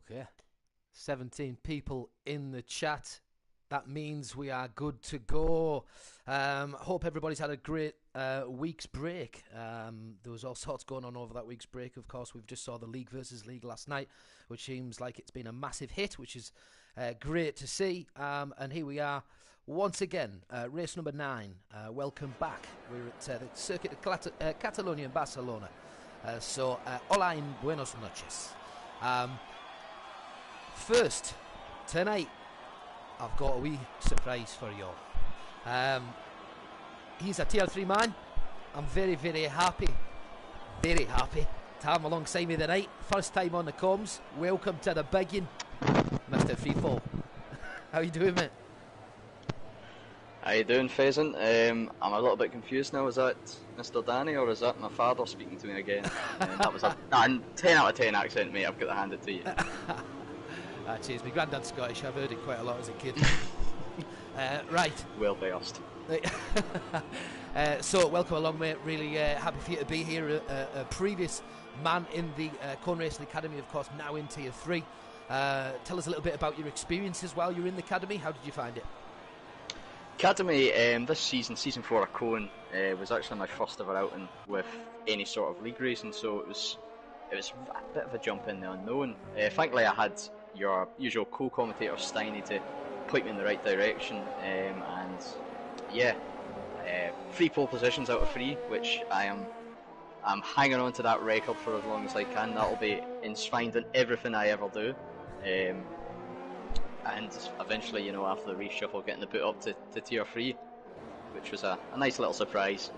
Okay. 17 people in the chat. That means we are good to go. Hope everybody's had a great week's break. There was all sorts going on over that week's break. Of course, we've just saw the League versus League last night, which seems like it's been a massive hit, which is great to see. And here we are once again, race number 9. Welcome back. We're at the Circuit of Catalonia in Barcelona. Hola en buenos noches. First, tonight, I've got a wee surprise for you all. He's a tier 3 man. I'm very, very happy to have him alongside me tonight. First time on the comms. Welcome to the biggin, Mr. Freefall. How you doing, mate? How you doing, Pheasant? I'm a little bit confused now. Is that Mr. Danny or is that my father speaking to me again? That was a 10 out of 10 accent, mate. I've got to hand it to you. Cheers, my granddad's Scottish. I've heard it quite a lot as a kid. Right. Well versed. So, welcome along, mate. Really happy for you to be here. A previous man in the Corn Racing Academy, of course, now in Tier 3. Tell us a little bit about your experiences while you were in the Academy. How did you find it? Academy, this season 4 of Cone, was actually my first ever outing with any sort of league racing, so it was a bit of a jump in the unknown. Thankfully, I had your usual co-commentator Steiny to point me in the right direction, and yeah, 3 pole positions out of 3, which I'm hanging on to that record for as long as I can. That'll be enshrined in everything I ever do, and eventually, you know, after the reshuffle, getting the boot up to Tier 3, which was a nice little surprise.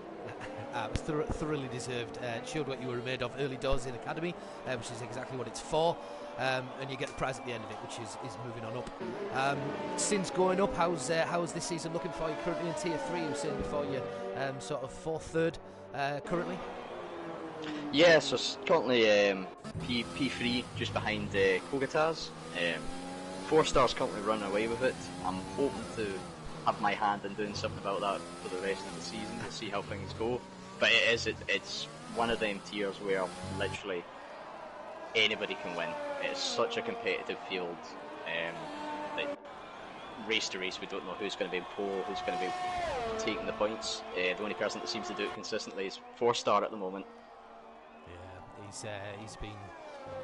It was thoroughly deserved. It showed what you were made of early doors in Academy, which is exactly what it's for. And you get the prize at the end of it, which is moving on up. Since going up, how's this season looking for you currently in Tier 3? You were saying before you sort of 4th, 3rd currently? Yeah, so currently P3 just behind Kogataz. 4 stars currently running away with it. I'm hoping to have my hand in doing something about that for the rest of the season. We'll see how things go. But it's one of them tiers where literally anybody can win. It's such a competitive field that race to race we don't know who's going to be in pole, who's going to be taking the points. The only person that seems to do it consistently is 4-star at the moment. Yeah, he's been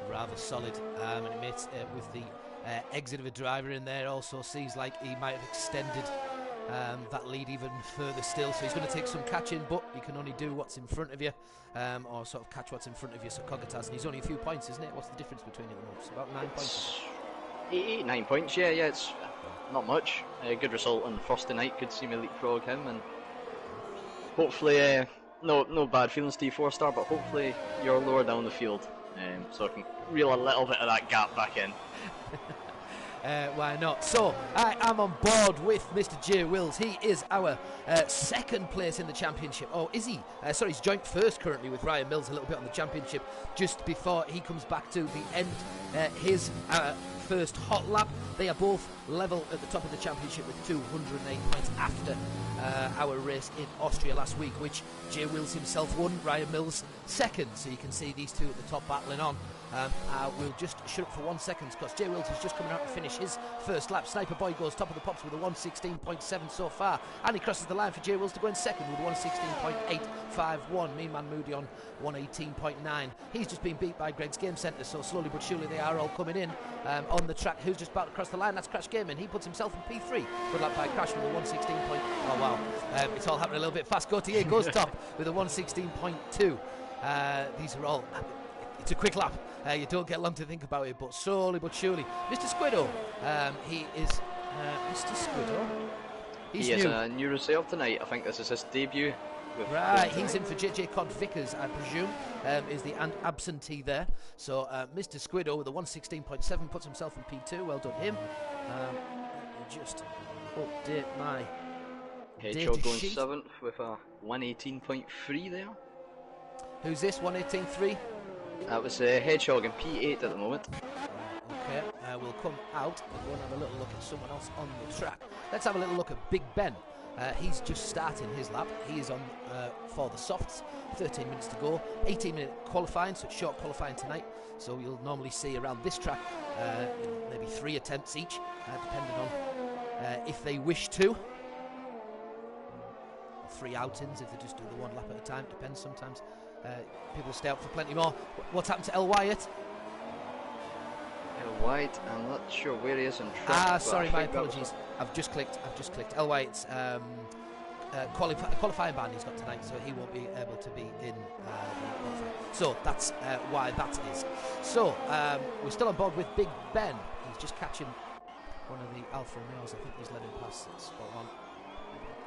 rather solid, and admits with the exit of a driver in there also seems like he might have extended that lead even further still, so he's going to take some catching, but you can only do what's in front of you, or sort of catch what's in front of you. So Kogataz, and he's only a few points, isn't it? What's the difference between it? It's about 9 points. 9 points, yeah, it's not much. A good result on first tonight, could see me leapfrog him, and hopefully, no bad feelings to you 4-star, but hopefully you're lower down the field, so I can reel a little bit of that gap back in. Why not? So, I am on board with Mr. J. Wills. He is our 2nd place in the championship. Oh, is he? Sorry, he's joint 1st currently with Ryan Mills a little bit on the championship, just before he comes back to the end his first hot lap. They are both level at the top of the championship with 208 points after our race in Austria last week, which J. Wills himself won, Ryan Mills 2nd. So you can see these two at the top battling on. We'll just shut up for 1 second because J. Wills is just coming out to finish his first lap. Sniper Boy goes top of the pops with a 1:16.7 so far, and he crosses the line for J. Wills to go in 2nd with 1:16.851. Mean Man Moody on 1:18.9. He's just been beat by Greg's Game Centre, so slowly but surely they are all coming in on the track. Who's just about to cross the line? That's Crash Gaming. He puts himself in P3. Good lap by Crash with a 1:16. Oh wow, it's all happening a little bit fast. Gautier goes top with a 1:16.2. These are all. It's a quick lap. You don't get long to think about it, but slowly but surely. Mr. Squiddo, he is Mr. Squiddo. He is a new reserve tonight. I think this is his debut. Right, he's in for JJ Cod Vickers, I presume, is the absentee there. So Mr. Squiddo with a 1:16.7 puts himself in P2. Well done him. Let me just update my Hedgehog going sheet. 7th with a 1:18.3 there. Who's this? 1:18.3. That was Hedgehog in P8 at the moment. Okay, we'll come out and go and have a little look at someone else on the track. Let's have a little look at Big Ben. He's just starting his lap. He is on for the softs. 13 minutes to go. 18-minute qualifying, so it's short qualifying tonight. So you'll normally see around this track maybe 3 attempts each, depending on if they wish to. 3 outings if they just do the 1 lap at a time. It depends sometimes. People stay out for plenty more. What's happened to El Wyatt? El Wyatt, I'm not sure where he is in track. Sorry, my apologies. I've just clicked. El Wyatt's qualifying ban he's got tonight, so he won't be able to be in the qualifying. So that's why that is. So we're still on board with Big Ben. He's just catching one of the Alfa Romeos. I think he's led him past spot on.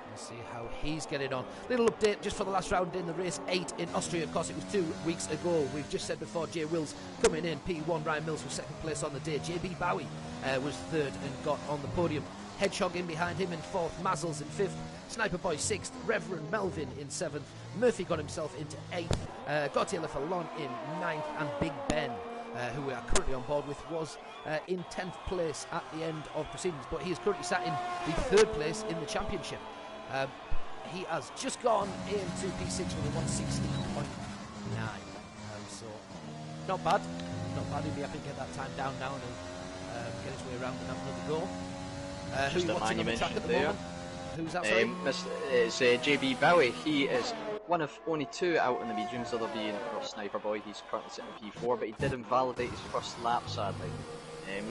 Let's see how he's getting on. Little update just for the last round in the race 8 in Austria. Of course, it was 2 weeks ago. We've just said before, Jay Wills coming in. P1, Ryan Mills was 2nd place on the day. JB Bowie was 3rd and got on the podium. Hedgehog in behind him in 4th. Mazzles in 5th. Sniper Boy 6th. Reverend Melvin in 7th. Murphy got himself into 8th. Gautier Lefalon in 9th. And Big Ben, who we are currently on board with, was in 10th place at the end of proceedings. But he is currently sat in the 3rd place in the championship. He has just gone into P6 with a 116.9. So not bad. He'll be happy to get that time down now and get his way around and have another go. Who are you watching on the track at the moment? Who's that, sorry? It's JB Bowie. He is one of only 2 out in the mediums, other being Sniper Boy. He's currently sitting in P4, but he did invalidate his first lap, sadly.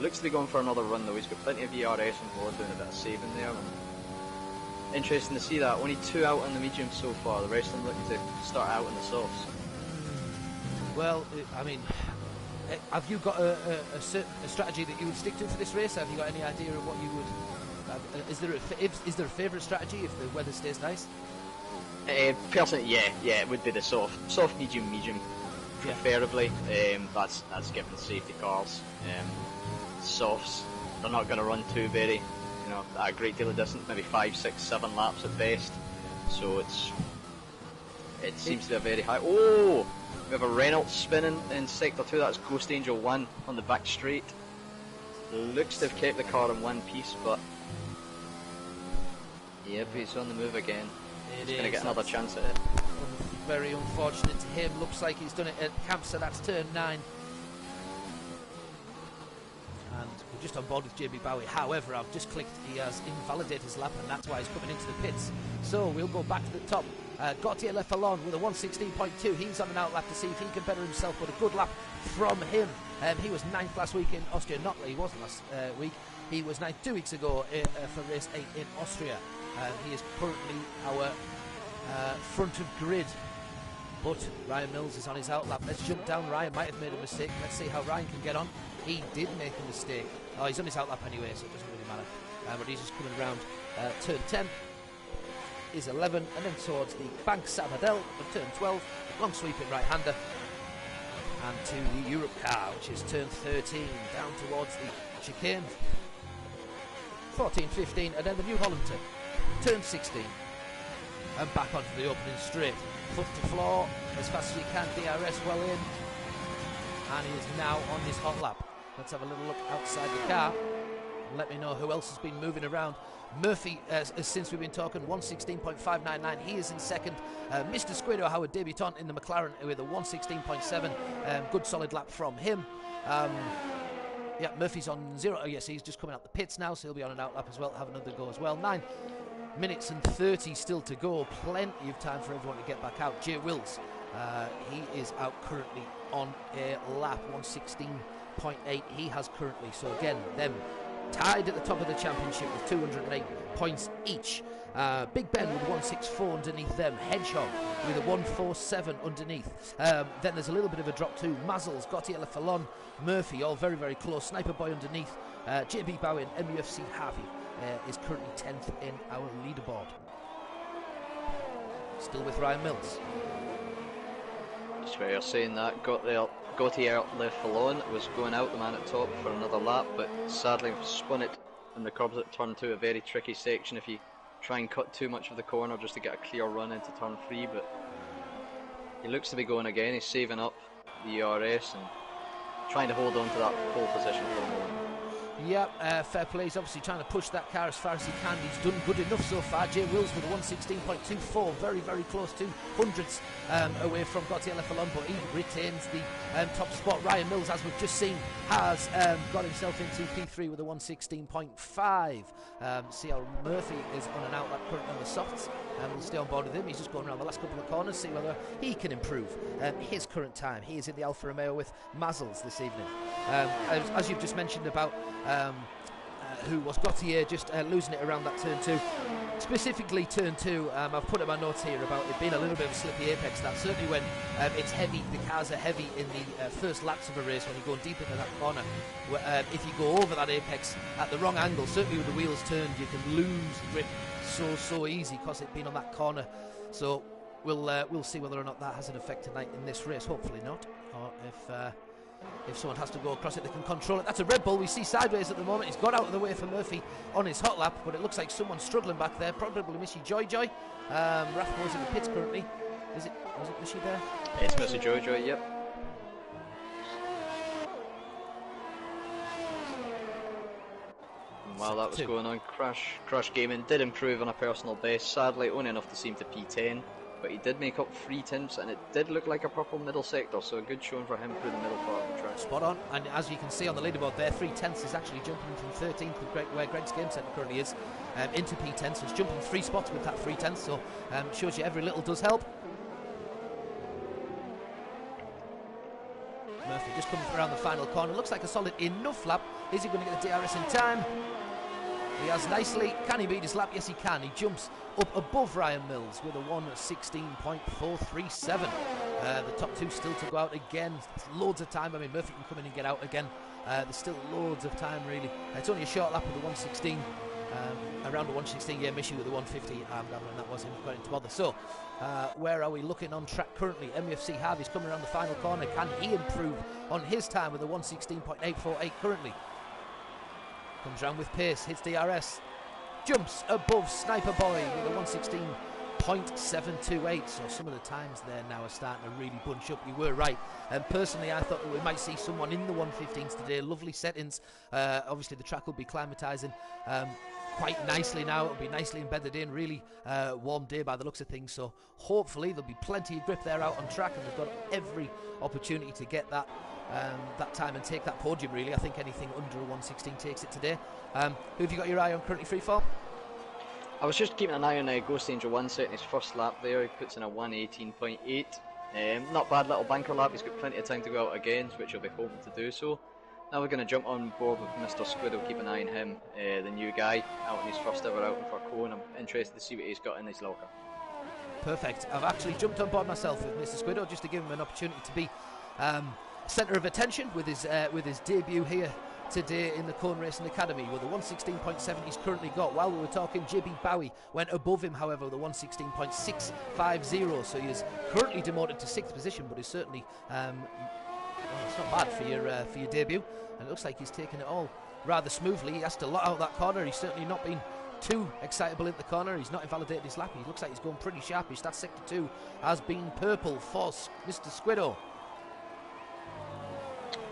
Looks to be going for another run though. He's got plenty of ERS on board, doing a bit of saving there. Interesting to see that. Only 2 out in the mediums so far. The rest of them looking to start out in the softs. Well, I mean, have you got a strategy that you would stick to for this race? Have you got any idea of what you would? Is there a favourite strategy if the weather stays nice? Personally, yeah, it would be the soft, medium, preferably. That's given safety cars. Softs, they're not going to run too very. At a great deal of distance, maybe 5, 6, 7 laps at best. So it seems to be a very high. Oh, we have a Reynolds spinning in sector 2. That's Ghost Angel 1 on the back straight. Looks to have kept the car in one piece, but yep, he's on the move again. He's going to get another chance at it. Very unfortunate to him. Looks like he's done it at Camp, so that's turn 9. And we're just on board with JB Bowie. However, I've just clicked, he has invalidated his lap, and that's why he's coming into the pits. So we'll go back to the top. Gautier Lefalon with a 116.2. He's on an out lap to see if he can better himself, but a good lap from him. He was 9th last week in Austria. Not he wasn't last week. He was 9th 2 weeks ago for race 8 in Austria. He is currently our front of grid. But Ryan Mills is on his out lap. Let's jump down. Ryan might have made a mistake. Let's see how Ryan can get on. He did make a mistake. Oh, he's on his out lap anyway, so it doesn't really matter. But he's just coming around turn 10 is 11, and then towards the Bank Sabadell of turn 12, long sweeping right-hander, and to the Europe car, which is turn 13, down towards the chicane, 14, 15, and then the New Holland turn 16, and back onto the opening straight. Foot to floor, as fast as he can, DRS well in, and he is now on his hot lap. Let's have a little look outside the car, and let me know who else has been moving around. Murphy, since we've been talking, 116.599, he is in second. Mr. Squiddo Howard, debutant in the McLaren with a 116.7, good solid lap from him. Yeah, Murphy's on 0, oh yes, he's just coming out the pits now, so he'll be on an out lap as well, have another go as well. 9 minutes and 30 still to go, plenty of time for everyone to get back out. Jay Wills, he is out currently on a lap, 116.8 he has currently, so again, them tied at the top of the championship with 208 points each. Big Ben with 164 underneath them. Hedgehog with a 147 underneath. Then there's a little bit of a drop too. Mazzles, Gautier Lefalon, Murphy, all very, very close. Sniper Boy underneath. JB Bowen, MUFC Harvey is currently 10th in our leaderboard. Still with Ryan Mills. Just where you're saying that, Gautier Lefalon was going out, the man at top, for another lap, but sadly spun it in the curbs at turn 2, a very tricky section if you try and cut too much of the corner just to get a clear run into turn 3, but he looks to be going again. He's saving up the ERS and trying to hold on to that pole position for a moment. Yeah, fair play. He's obviously trying to push that car as far as he can. He's done good enough so far. Jay Wills with a 116.24, very, very close to hundredths away from Gautier Lefalon, but he retains the top spot. Ryan Mills, as we've just seen, has got himself into P3 with a 116.5. CL Murphy is on an outlet currently on the softs, and we'll stay on board with him. He's just going around the last couple of corners, see whether he can improve his current time. He is in the Alfa Romeo with Mazzles this evening. As you've just mentioned about who was Gautier just losing it around that turn 2, specifically turn 2. I've put in my notes here about it being a little bit of a slippy apex. That certainly when it's heavy, the cars are heavy in the first laps of a race when you're going deep into that corner. If you go over that apex at the wrong angle, certainly with the wheels turned, you can lose grip so easy because it's been on that corner. So we'll see whether or not that has an effect tonight in this race. Hopefully not. Or if someone has to go across it, they can control it. That's a Red Bull we see sideways at the moment. He's got out of the way for Murphy on his hot lap, but it looks like someone's struggling back there. Probably Missy Joy. Rathmore's in the pits currently. Was it Missy there? It's Missy Joy, yep. And while that was going on, Crash Gaming did improve on a personal best. Sadly, only enough to seem to P10. But he did make up 3 tenths, and it did look like a purple middle sector, so a good showing for him through the middle part of the track. Spot on, and as you can see on the leaderboard there, 3 tenths is actually jumping from 13th, where Greg's Game Centre currently is, into P10, so it's jumping 3 spots with that 3 tenths, so shows you every little does help. Murphy just coming around the final corner, looks like a solid enough lap. Is he going to get the DRS in time? He has nicely. Can he beat his lap? Yes, he can. He jumps up above Ryan Mills with a 116.437. The top 2 still to go out again. There's loads of time. I mean, Murphy can come in and get out again. There's still loads of time, really. It's only a short lap with the 116. Around the 116, yeah, Mishi with the 150. And that was him got into bother. So, where are we looking on track currently? MUFC Harvey's coming around the final corner. Can he improve on his time with a 116.848 currently? Comes round with pace, hits DRS, jumps above Sniper Boy with a 116.728. So some of the times there now are starting to really bunch up. You were right. And personally, I thought that we might see someone in the 115s today. Lovely settings. Obviously, the track will be climatising quite nicely now. It'll be nicely embedded in. Really warm day by the looks of things. So hopefully there'll be plenty of grip there out on track, and they've got every opportunity to get that time and take that podium, really. I think anything under a 116 takes it today. Who have you got your eye on currently free fall? I was just keeping an eye on Ghost Angel 1 setting his first lap there. He puts in a 118.8. Not bad little banker lap. He's got plenty of time to go out again, which he'll be hoping to do so. Now we're going to jump on board with Mr. Squid. Keep an eye on him, the new guy, out on his first ever outing for Cone. I'm interested to see what he's got in his locker. Perfect. I've actually jumped on board myself with Mr. Squiddo just to give him an opportunity to be centre of attention with his debut here today in the Cone Racing Academy with a 116.7 he's currently got. While we were talking, JB Bowie went above him, however, with a 116.650, so he is currently demoted to 6th position, but is certainly it's not bad for your debut, and it looks like he's taking it all rather smoothly. He has to lot out that corner. He's certainly not been too excitable in the corner. He's not invalidated his lap. He looks like he's going pretty sharpish. That sector 2 has been purple for Mr. Squiddo.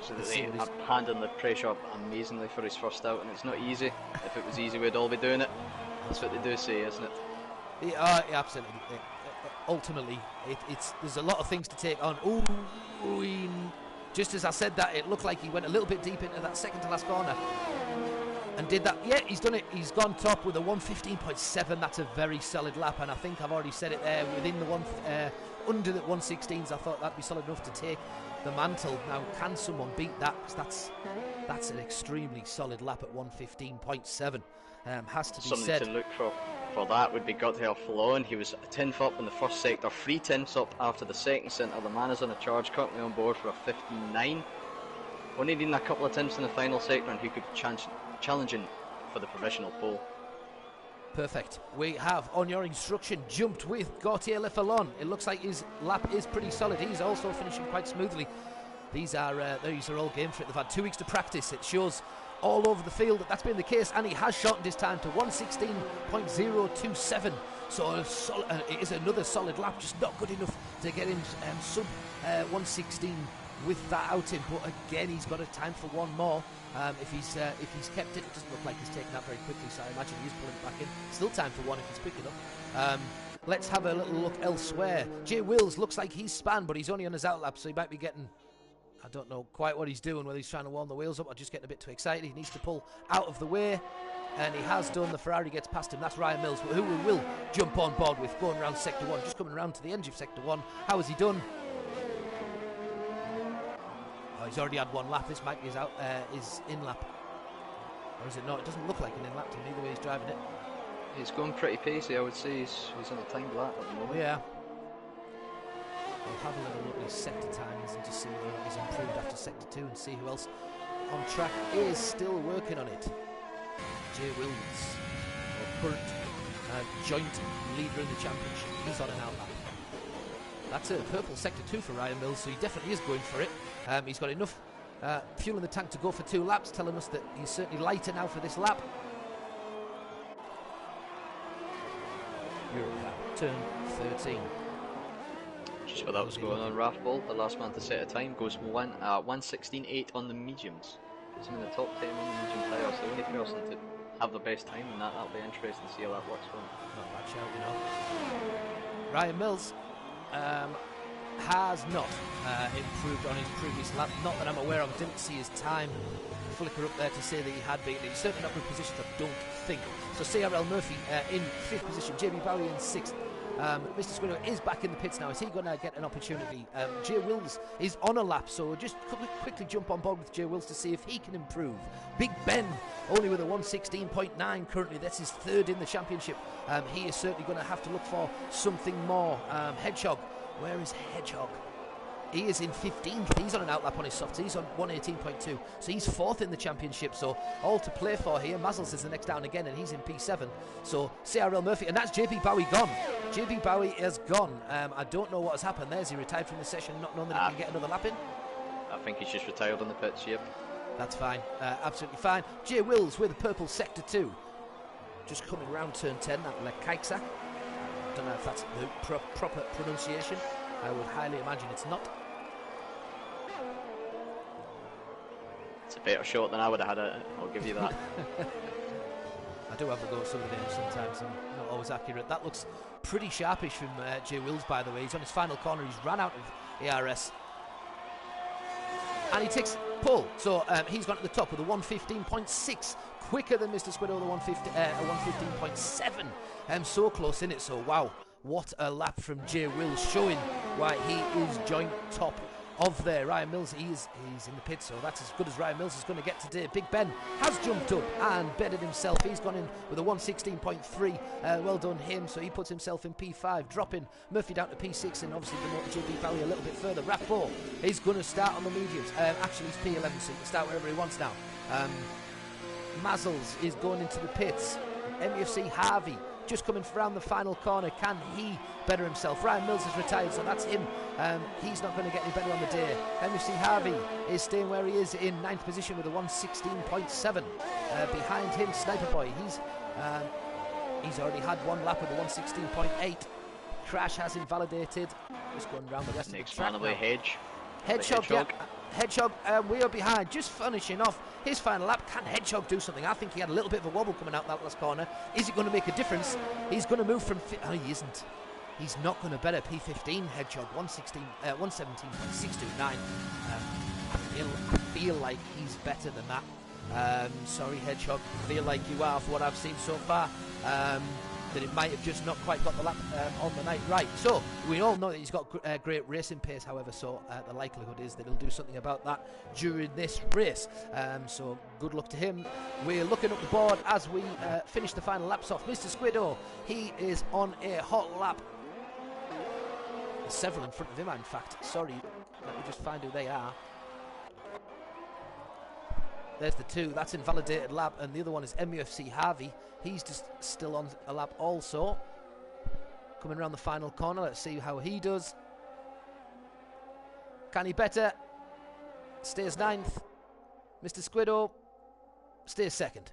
So they're handling the pressure amazingly for his first out, and it's not easy. If it was easy, we'd all be doing it. That's what they do say, isn't it? Yeah, absolutely. Ultimately, there's a lot of things to take on. Just as I said that, it looked like he went a little bit deep into that second to last corner and did that. Yeah, he's done it. He's gone top with a 115.7. That's a very solid lap, and I think I've already said it there. Within the under the 116s, I thought that'd be solid enough to take the mantle. Now, can someone beat that? Because that's an extremely solid lap at 115.7. Has to be Something said. to look for that would be Gautier Lefalon. He was a 10th up in the first sector, 3 tenths up after the second centre. The man is on a charge, currently on board for a 59. Only needing a couple of tenths in the final sector, and he could be challenging for the provisional pole. Perfect. We have, on your instruction, jumped with Gautier Lefalon. It looks like his lap is pretty solid. He's also finishing quite smoothly. These are all game for it. They've had 2 weeks to practice. It shows all over the field that's been the case, and he has shortened his time to 116.027. So it is another solid lap, just not good enough to get him sub 116 with that outing, but again he's got a time for one more. If he's kept it, it doesn't look like he's taken that very quickly, so I imagine he's pulling it back in. Still time for one if he's quick enough. Let's have a little look elsewhere. Jay Wills looks like he's spun, but he's only on his outlap, so he might be getting, I don't know quite what he's doing, whether he's trying to warm the wheels up or just getting a bit too excited. He needs to pull out of the way, and he has done. The Ferrari gets past him. That's Ryan Mills, who we will jump on board with, going around Sector 1, just coming around to the edge of Sector 1. How has he done? Oh, he's already had one lap. This might be his in-lap. Or is it not? It doesn't look like an in-lap to me, the way he's driving it. He's going pretty pacey, I would say. He's on a timed lap at the moment. Yeah. We'll have a little look at his sector timings and just see whether he's improved after Sector 2 and see who else on track is still working on it. Jay Wills, our current joint leader in the championship. He's on an outlap. That's a purple Sector 2 for Ryan Mills, so he definitely is going for it. He's got enough fuel in the tank to go for 2 laps, telling us that he's certainly lighter now for this lap. Turn 13. Just what that was going on. Rathball, the last man to set a time, goes 1:16.8 on the mediums. Puts him in the top 10 on the medium tyres. The only person to have the best time in that'll be interesting to see how that works for him. Not a bad shout, you know. Ryan Mills has not improved on his previous lap. Not that I'm aware of. I didn't see his time flicker up there to say that he had been. He's certainly not in position, I don't think. So CRL Murphy in 5th position, JB Bowie in 6th. Mr. Squiddo is back in the pits now. Is he going to get an opportunity? Jay Wills is on a lap, so just quickly jump on board with Jay Wills to see if he can improve. Big Ben, only with a 1:16.9 currently. That's his 3rd in the championship. He is certainly going to have to look for something more. Hedgehog, where is Hedgehog? He is in 15th. He's on an outlap on his softs. He's on 1:18.2. So he's 4th in the championship. So all to play for here. Mazzles is the next down again, and he's in P7. So CRL Murphy, and that's JB Bowie gone. JB Bowie is gone. I don't know what has happened there. Is he retired from the session, not knowing that he can get another lap in? I think he's just retired on the pits, yep. That's fine. Absolutely fine. Jay Wills with purple Sector 2. Just coming round turn 10, that Lekaiksa. Don't know if that's the proper pronunciation. I would highly imagine it's not. It's a better shot than I would have had it, I'll give you that. I do have a go at some of the names sometimes, and not always accurate. That looks pretty sharpish from Jay Wills, by the way. He's on his final corner, he's ran out of ARS. And he takes pole, so he's gone to the top with a 1:15.6, quicker than Mr. Squiddo, the 1:15.7. So close in it, so wow. What a lap from Jay Wills, showing why he is joint top of there. Ryan Mills, he's in the pit, so that's as good as Ryan Mills is going to get today. Big Ben has jumped up and bedded himself. He's gone in with a 1:16.3. Well done him. So he puts himself in P5, dropping Murphy down to P6, and obviously the JB Valley a little bit further. Rathball is going to start on the mediums. Actually, he's P11, so he can start wherever he wants now. Mazzles is going into the pits. MUFC Harvey just coming around the final corner. Can he better himself? Ryan Mills is retired, so that's him. He's not going to get any better on the day. MUFC Harvey is staying where he is in 9th position with a 1:16.7. Behind him, Sniper Boy. He's already had one lap with a 1:16.8. Crash has invalidated. Just going around the rest of the track now. Hedgehog, we are behind, just finishing off his final lap. Can Hedgehog do something? I think he had a little bit of a wobble coming out that last corner. Is it going to make a difference? He's going to move from... Oh, he isn't. He's not going to better P15, Hedgehog, 1:17.629. I feel like he's better than that. Sorry, Hedgehog, I feel like you are for what I've seen so far. That it might have just not quite got the lap on the night right. So we all know that he's got great racing pace, however, so the likelihood is that he'll do something about that during this race. So good luck to him. We're looking up the board as we finish the final laps off. Mr. Squiddo, he is on a hot lap. There's several in front of him, in fact. Sorry, let me just find who they are. There's the two, that's invalidated lap, and the other one is MUFC Harvey. He's just still on a lap also. Coming around the final corner, let's see how he does. Can he better? Stays 9th. Mr. Squiddo stays 2nd.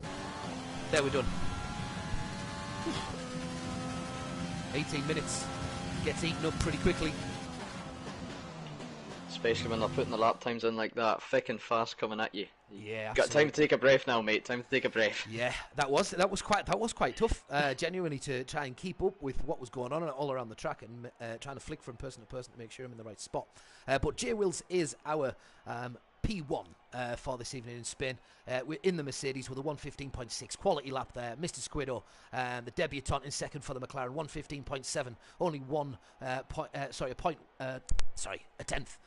There, we're done. 18 minutes. Gets eaten up pretty quickly. especially when they're putting the lap times in like that, thick and fast coming at you. Yeah, got time to take a breath now, mate. Time to take a breath. Yeah, that was quite tough. Genuinely, to try and keep up with what was going on all around the track and trying to flick from person to person to make sure I'm in the right spot. But J Wills is our P1 for this evening in Spain. We're in the Mercedes with a 1:15.6 quality lap there. Mr. Squido, the debutant, in second for the McLaren, 1:15.7, only a tenth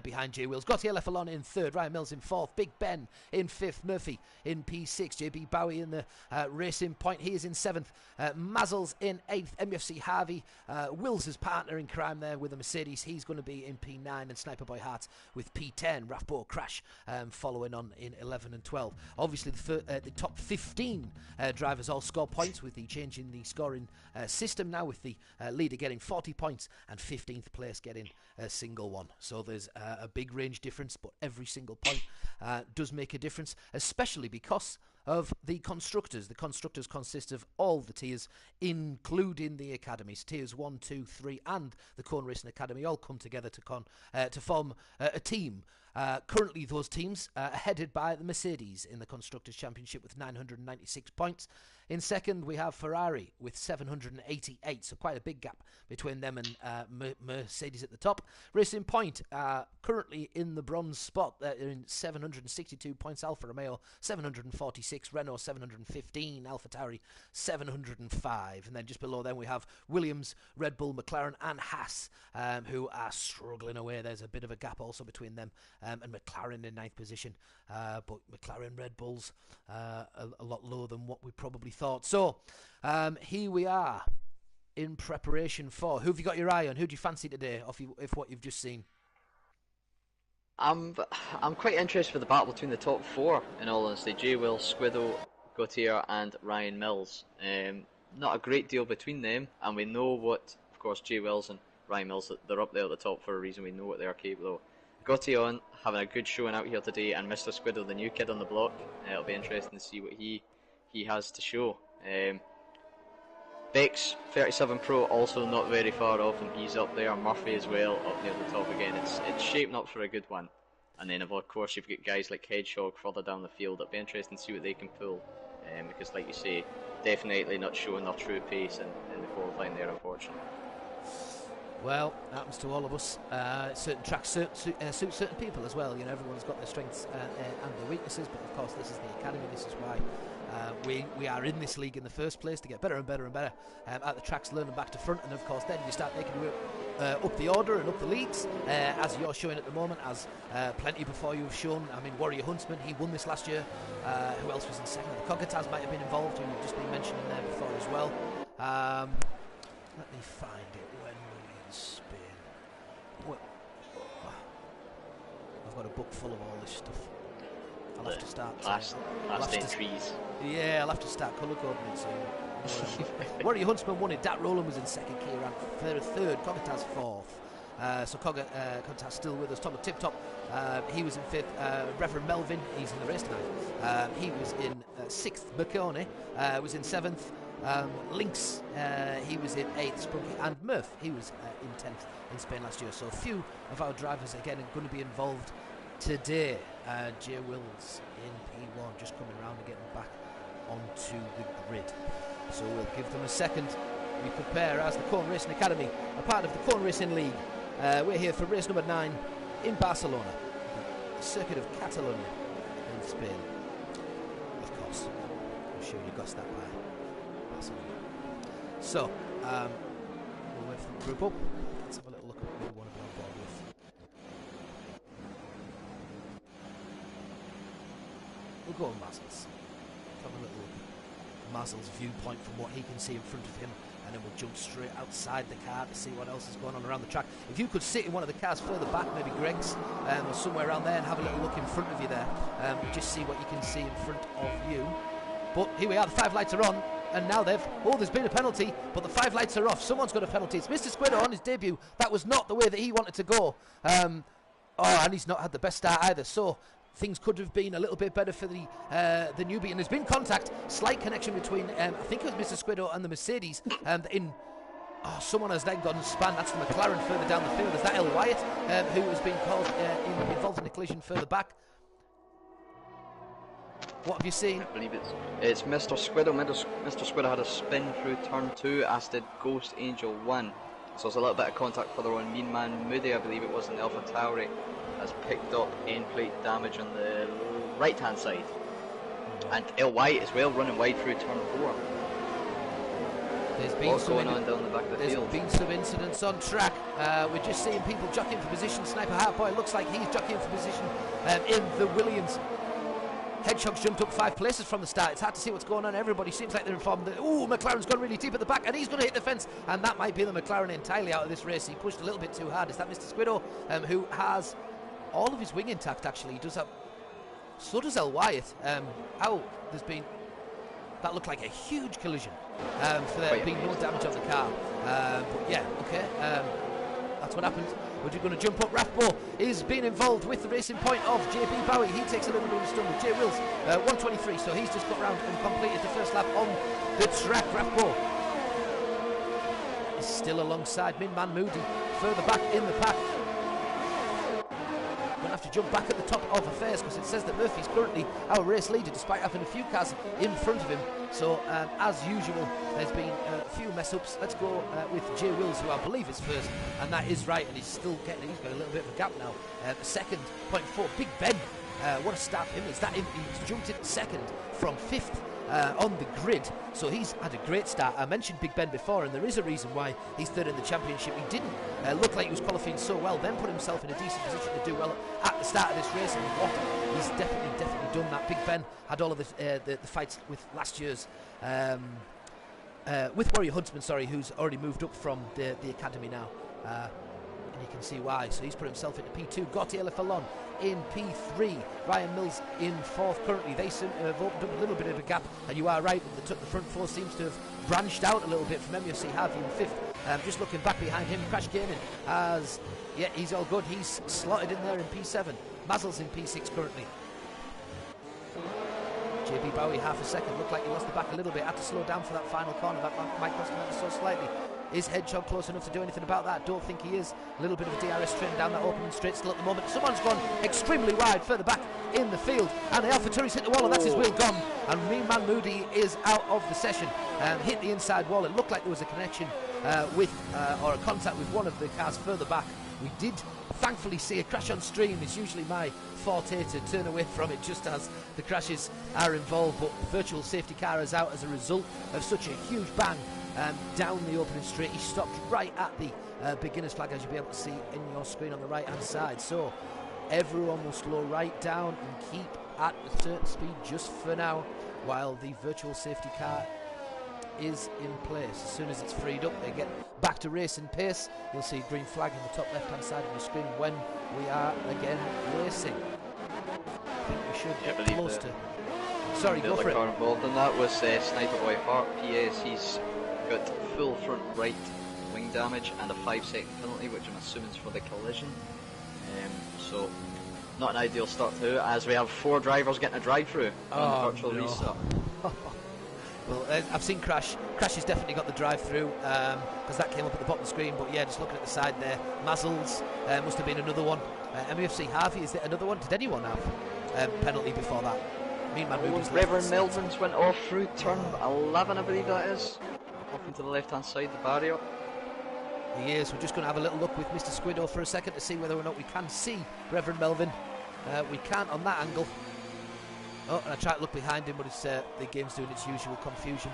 behind J Wills. Gautier Lefalon in third, Ryan Mills in fourth, Big Ben in fifth, Murphy in P6, JB Bowie in the Racing Point, he is in seventh, Mazzles in eighth, MFC Harvey, Wills' partner in crime there with the Mercedes, he's going to be in P9, and Sniper Boy Hart with P10, Rafbo Crash following on in 11 and 12. Obviously the top 15 drivers all score points with the change in the scoring system now, with the leader getting 40 points and 15th place getting a single one. So there's a big range difference, but every single point does make a difference, especially because of the constructors. The constructors consist of all the tiers, including the academies. Tiers 1, 2, 3 and the Cone Racing Academy all come together to form a team. Currently those teams are headed by the Mercedes in the Constructors' Championship with 996 points. In second we have Ferrari with 788, so quite a big gap between them and Mercedes at the top. Racing Point currently in the bronze spot. They're in 762 points. Alfa Romeo 746, Renault 715, AlphaTauri 705, and then just below them we have Williams, Red Bull, McLaren and Haas, who are struggling away. There's a bit of a gap also between them and McLaren in ninth position, but McLaren, Red Bulls a lot lower than what we probably thought. So here we are in preparation for, who have you got your eye on? Who do you fancy today if what you've just seen? I'm quite interested for the battle between the top four, in all honesty. J Will, Squido, Gautier and Ryan Mills. Not a great deal between them, and we know what, of course, J Wills and Ryan Mills, they're up there at the top for a reason. We know what they are capable of. Gautier having a good showing out here today, and Mr. Squido, the new kid on the block. It'll be interesting to see what he has to show. Beck's 37 Pro also not very far off, and he's up there. Murphy as well, up near the top again. It's shaping up for a good one. And then of course you've got guys like Hedgehog further down the field. It'll be interesting to see what they can pull, because like you say, definitely not showing their true pace in the qualifying there, unfortunately. Well, it happens to all of us. Certain tracks suit certain people as well. You know, everyone's got their strengths and their weaknesses, but of course this is the academy. This is why we are in this league in the first place, to get better and better and better at the tracks, learning back to front, and of course then you start making your way up the order and up the leagues, as you're showing at the moment, as plenty before you have shown. I mean, Warrior Huntsman, he won this last year. Who else was in second? The Cogatas might have been involved, who you've just been mentioning there before as well. Let me find it. When were we in Spain? Well, I've got a book full of all this stuff. I'll have to start. Last entries. Yeah, I'll have to start colour coding it soon. Warrior Huntsman won it. Dat Rowland was in second. Key ran third. Cogatas fourth. So Cogatas still with us. Tom Tip Top, he was in fifth. Reverend Melvin, he's in the race tonight. He was in sixth. McConey was in seventh. Lynx, he was in 8th, Spunky, and Murph, he was in 10th in Spain last year. So a few of our drivers again are going to be involved today. J Wills in P1 just coming around and getting back onto the grid. So we'll give them a second. We prepare as the Cone Racing Academy, a part of the Cone Racing League. We're here for race number 9 in Barcelona, the circuit of Catalonia in Spain. Of course, I'm sure you guessed that by Barcelona. So, we'll wait for the group up. Let's have a little look at what we want to be on board with. We'll go on Mazzles. Have a little look at Mazzles' viewpoint from what he can see in front of him, and then we'll jump straight outside the car to see what else is going on around the track. If you could sit in one of the cars further back, maybe Greg's or somewhere around there, and have a little look in front of you there, just see what you can see in front of you. But here we are, the 5 lights are on, and now there's been a penalty, but the 5 lights are off. Someone's got a penalty. It's Mr. Squido on his debut. That was not the way that he wanted to go. And he's not had the best start either. So things could have been a little bit better for the newbie. And there's been contact, slight connection between, I think it was Mr. Squido and the Mercedes. Oh, someone has then gone and spun. That's the McLaren further down the field. Is that El Wyatt, who has been called involved in a collision further back? What have you seen? I believe it's Mr. Squiddle. Mr. Squiddle had a spin through turn 2, as did Ghost Angel 1. So there's a little bit of contact further on. Mean Man Moody, I believe it was, in the Alpha Tauri, has picked up end plate damage on the right hand side. And El White as well, running wide through turn 4. There's been what's going on down the back of the field? There's been some incidents on track. We're just seeing people jockeying for position. Sniper Heartboy looks like he's jockeying for position in the Williams. Hedgehog's jumped up 5 places from the start. It's hard to see what's going on. Everybody seems like they're informed that, ooh, McLaren's gone really deep at the back and he's going to hit the fence. And that might be the McLaren entirely out of this race. He pushed a little bit too hard. Is that Mr. Squiddo, who has all of his wing intact, actually. He does have... So does El Wyatt. There's been... That looked like a huge collision for there being no damage on the car. But yeah, okay. That's what happened. We're going to jump up. Rathbo is being involved with the racing point of JB Bowie. He takes a little bit of a stumble. Jay Wills, 123, so he's just got round and completed the first lap on the track. Rathbo is still alongside Min Man Moody, further back in the pack. Going to have to jump back at the top of affairs because it says that Murphy's currently our race leader despite having a few cars in front of him. So as usual, there's been a few mess ups. Let's go with Jay Wills, who I believe is first, and that is right, and he's still getting, he's got a little bit of a gap now. Second, 0.4, Big Ben, what a start for him. Is that he's jumped in second from 5th on the grid, so he's had a great start. I mentioned Big Ben before, and there is a reason why he's third in the championship. He didn't look like he was qualifying so well, then put himself in a decent position to do well at the start of this race, and what he's definitely done that. Big Ben had all of the fights with last year's with Warrior Huntsman, sorry, who's already moved up from the academy now, and you can see why. So he's put himself into P2. Gautier Fallon in P3. Ryan Mills in 4th currently. They seem to have opened up a little bit of a gap, and you are right, the front 4 seems to have branched out a little bit from MUFC Harvey in 5th. Just looking back behind him, Crash Gaming has, yeah, he's all good. He's slotted in there in P7. Mazel's in P6 currently. JB Bowie half a second, looked like he lost the back a little bit, had to slow down for that final corner. That might cost him ever so slightly. Is Hedgehog close enough to do anything about that? Don't think he is. A little bit of a DRS trend down that opening straight still at the moment. Someone's gone extremely wide further back in the field, and the AlphaTauri's hit the wall, and that's his wheel gone. And Mean Man Moody is out of the session and hit the inside wall. It looked like there was a connection or a contact with one of the cars further back. We did thankfully see a crash on stream. It's usually my forte to turn away from it just as the crashes are involved, but virtual safety car is out as a result of such a huge bang down the opening straight. He stopped right at the beginner's flag, as you'll be able to see in your screen on the right hand side. So everyone will slow right down and keep at a certain speed just for now while the virtual safety car is in place. As soon as it's freed up, they get back to racing pace. You'll see a green flag in the top left hand side of your screen when we are again racing. I think we should get close to... Sorry, go for it. The car involved in that was Sniper Boy Hart, PS. He's got full front right wing damage and a 5-second penalty, which I'm assuming is for the collision. So not an ideal start to it, as we have 4 drivers getting a drive-through on the virtual restart. Well, I've seen Crash. Crash has definitely got the drive-through because that came up at the bottom of the screen. But yeah, just looking at the side there, Mazel's must have been another one. MUFC Harvey, is there another one? Did anyone have penalty before that? Mean Man Moody's Reverend Melvin's went off through turn 11, I believe that is. Off into the left-hand side, the barrier. He is. We're just going to have a little look with Mr. Squiddo for a second to see whether or not we can see Reverend Melvin. We can't on that angle. Oh, and I try to look behind him, but it's the game's doing its usual confusing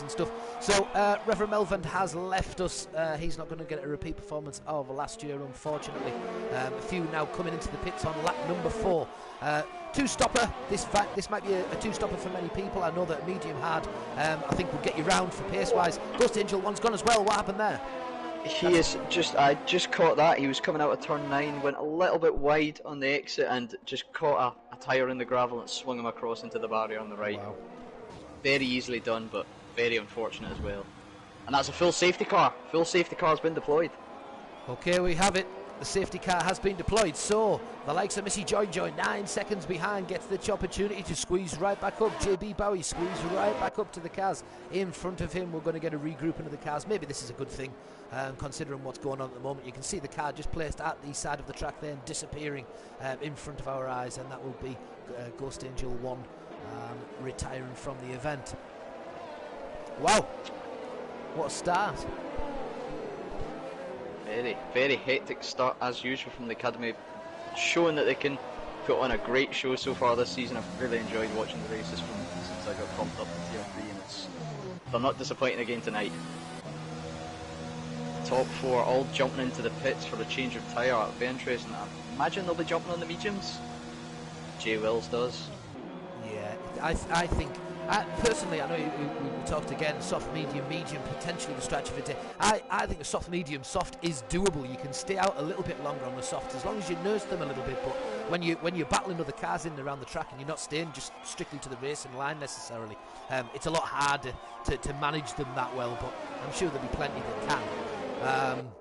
stuff. So Reverend Melvin has left us. He's not going to get a repeat performance of last year, unfortunately. A few now coming into the pits on lap number 4. Two-stopper. This might be a two-stopper for many people. I know that medium hard, I think, will get you round for pace-wise. Ghost Angel one's gone as well. What happened there? I just caught that. He was coming out of turn 9, went a little bit wide on the exit and just caught a tyre in the gravel and swung him across into the barrier on the right. Wow. Very easily done, but very unfortunate as well. And that's a full safety car. Full safety car has been deployed. Okay, we have it. the safety car has been deployed, so the likes of Missy Joy 9 seconds behind, gets the opportunity to squeeze right back up. JB Bowie squeeze right back up to the cars in front of him. We're going to get a regrouping of the cars. Maybe this is a good thing, considering what's going on at the moment. You can see the car just placed at the side of the track there and disappearing in front of our eyes, and that will be Ghost Angel 1 retiring from the event. Wow, what a start. Very, very hectic start as usual from the Academy, showing that they can put on a great show so far this season. I've really enjoyed watching the races since I got bumped up to Tier 3, and they're not disappointing again tonight. Top 4 all jumping into the pits for a change of tyre. It'll be interesting. I imagine they'll be jumping on the mediums. Jay Wills does. Yeah, I think... personally, I know we talked again, soft, medium, potentially the stretch of a day. I think a soft, medium, soft is doable. You can stay out a little bit longer on the soft as long as you nurse them a little bit. But when you're battling other cars in and around the track and you're not staying just strictly to the racing line necessarily, it's a lot harder to manage them that well. But I'm sure there'll be plenty that can.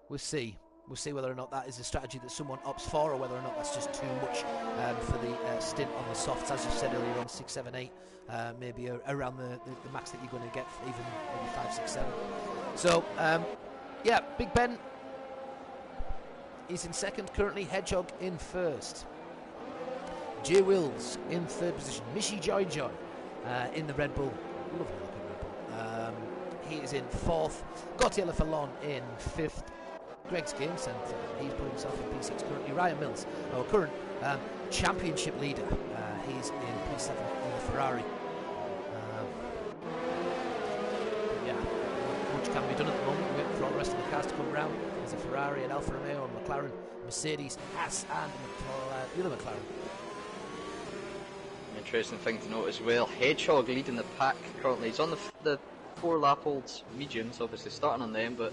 We'll see. We'll see whether or not that is a strategy that someone opts for, or whether or not that's just too much for the stint on the softs. As you said earlier on, 6, 7, 8, maybe around the max that you're going to get, even maybe 5, 6, 7. So, yeah, Big Ben is in second currently, Hedgehog in first. Jay Wills in third position. Mishi Joy in the Red Bull. Lovely looking Red Bull. He is in fourth. Gautier Fallon in fifth. Greg's game centre, he's put himself in P6 currently. Ryan Mills, our current championship leader, he's in P7 in the Ferrari. Yeah, much can be done at the moment. We're waiting for all the rest of the cars to come round. There's a Ferrari, an Alfa Romeo, and McLaren, Mercedes, Haas, and the other McLaren. Interesting thing to note as well, Hedgehog leading the pack currently. He's on the 4-lap-old mediums, obviously starting on them, but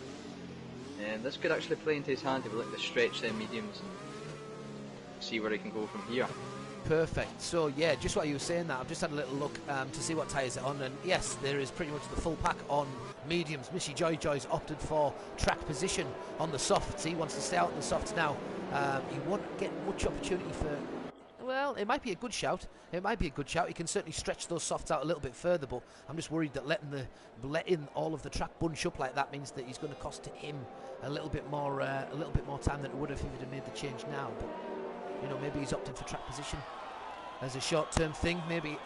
this could actually play into his hand if we look to stretch them mediums and see where he can go from here. Perfect. So yeah, just what you were saying, that I've just had a little look to see what tyres are on, and yes, there is pretty much the full pack on mediums. Missy Joy's opted for track position on the softs. He wants to stay out on the softs now. He won't get much opportunity for... Well, it might be a good shout. It might be a good shout. He can certainly stretch those softs out a little bit further, but I'm just worried that letting all of the track bunch up like that means that he's going to cost him a little bit more time than it would have if he'd have made the change now. But you know, maybe he's opted for track position as a short-term thing. Maybe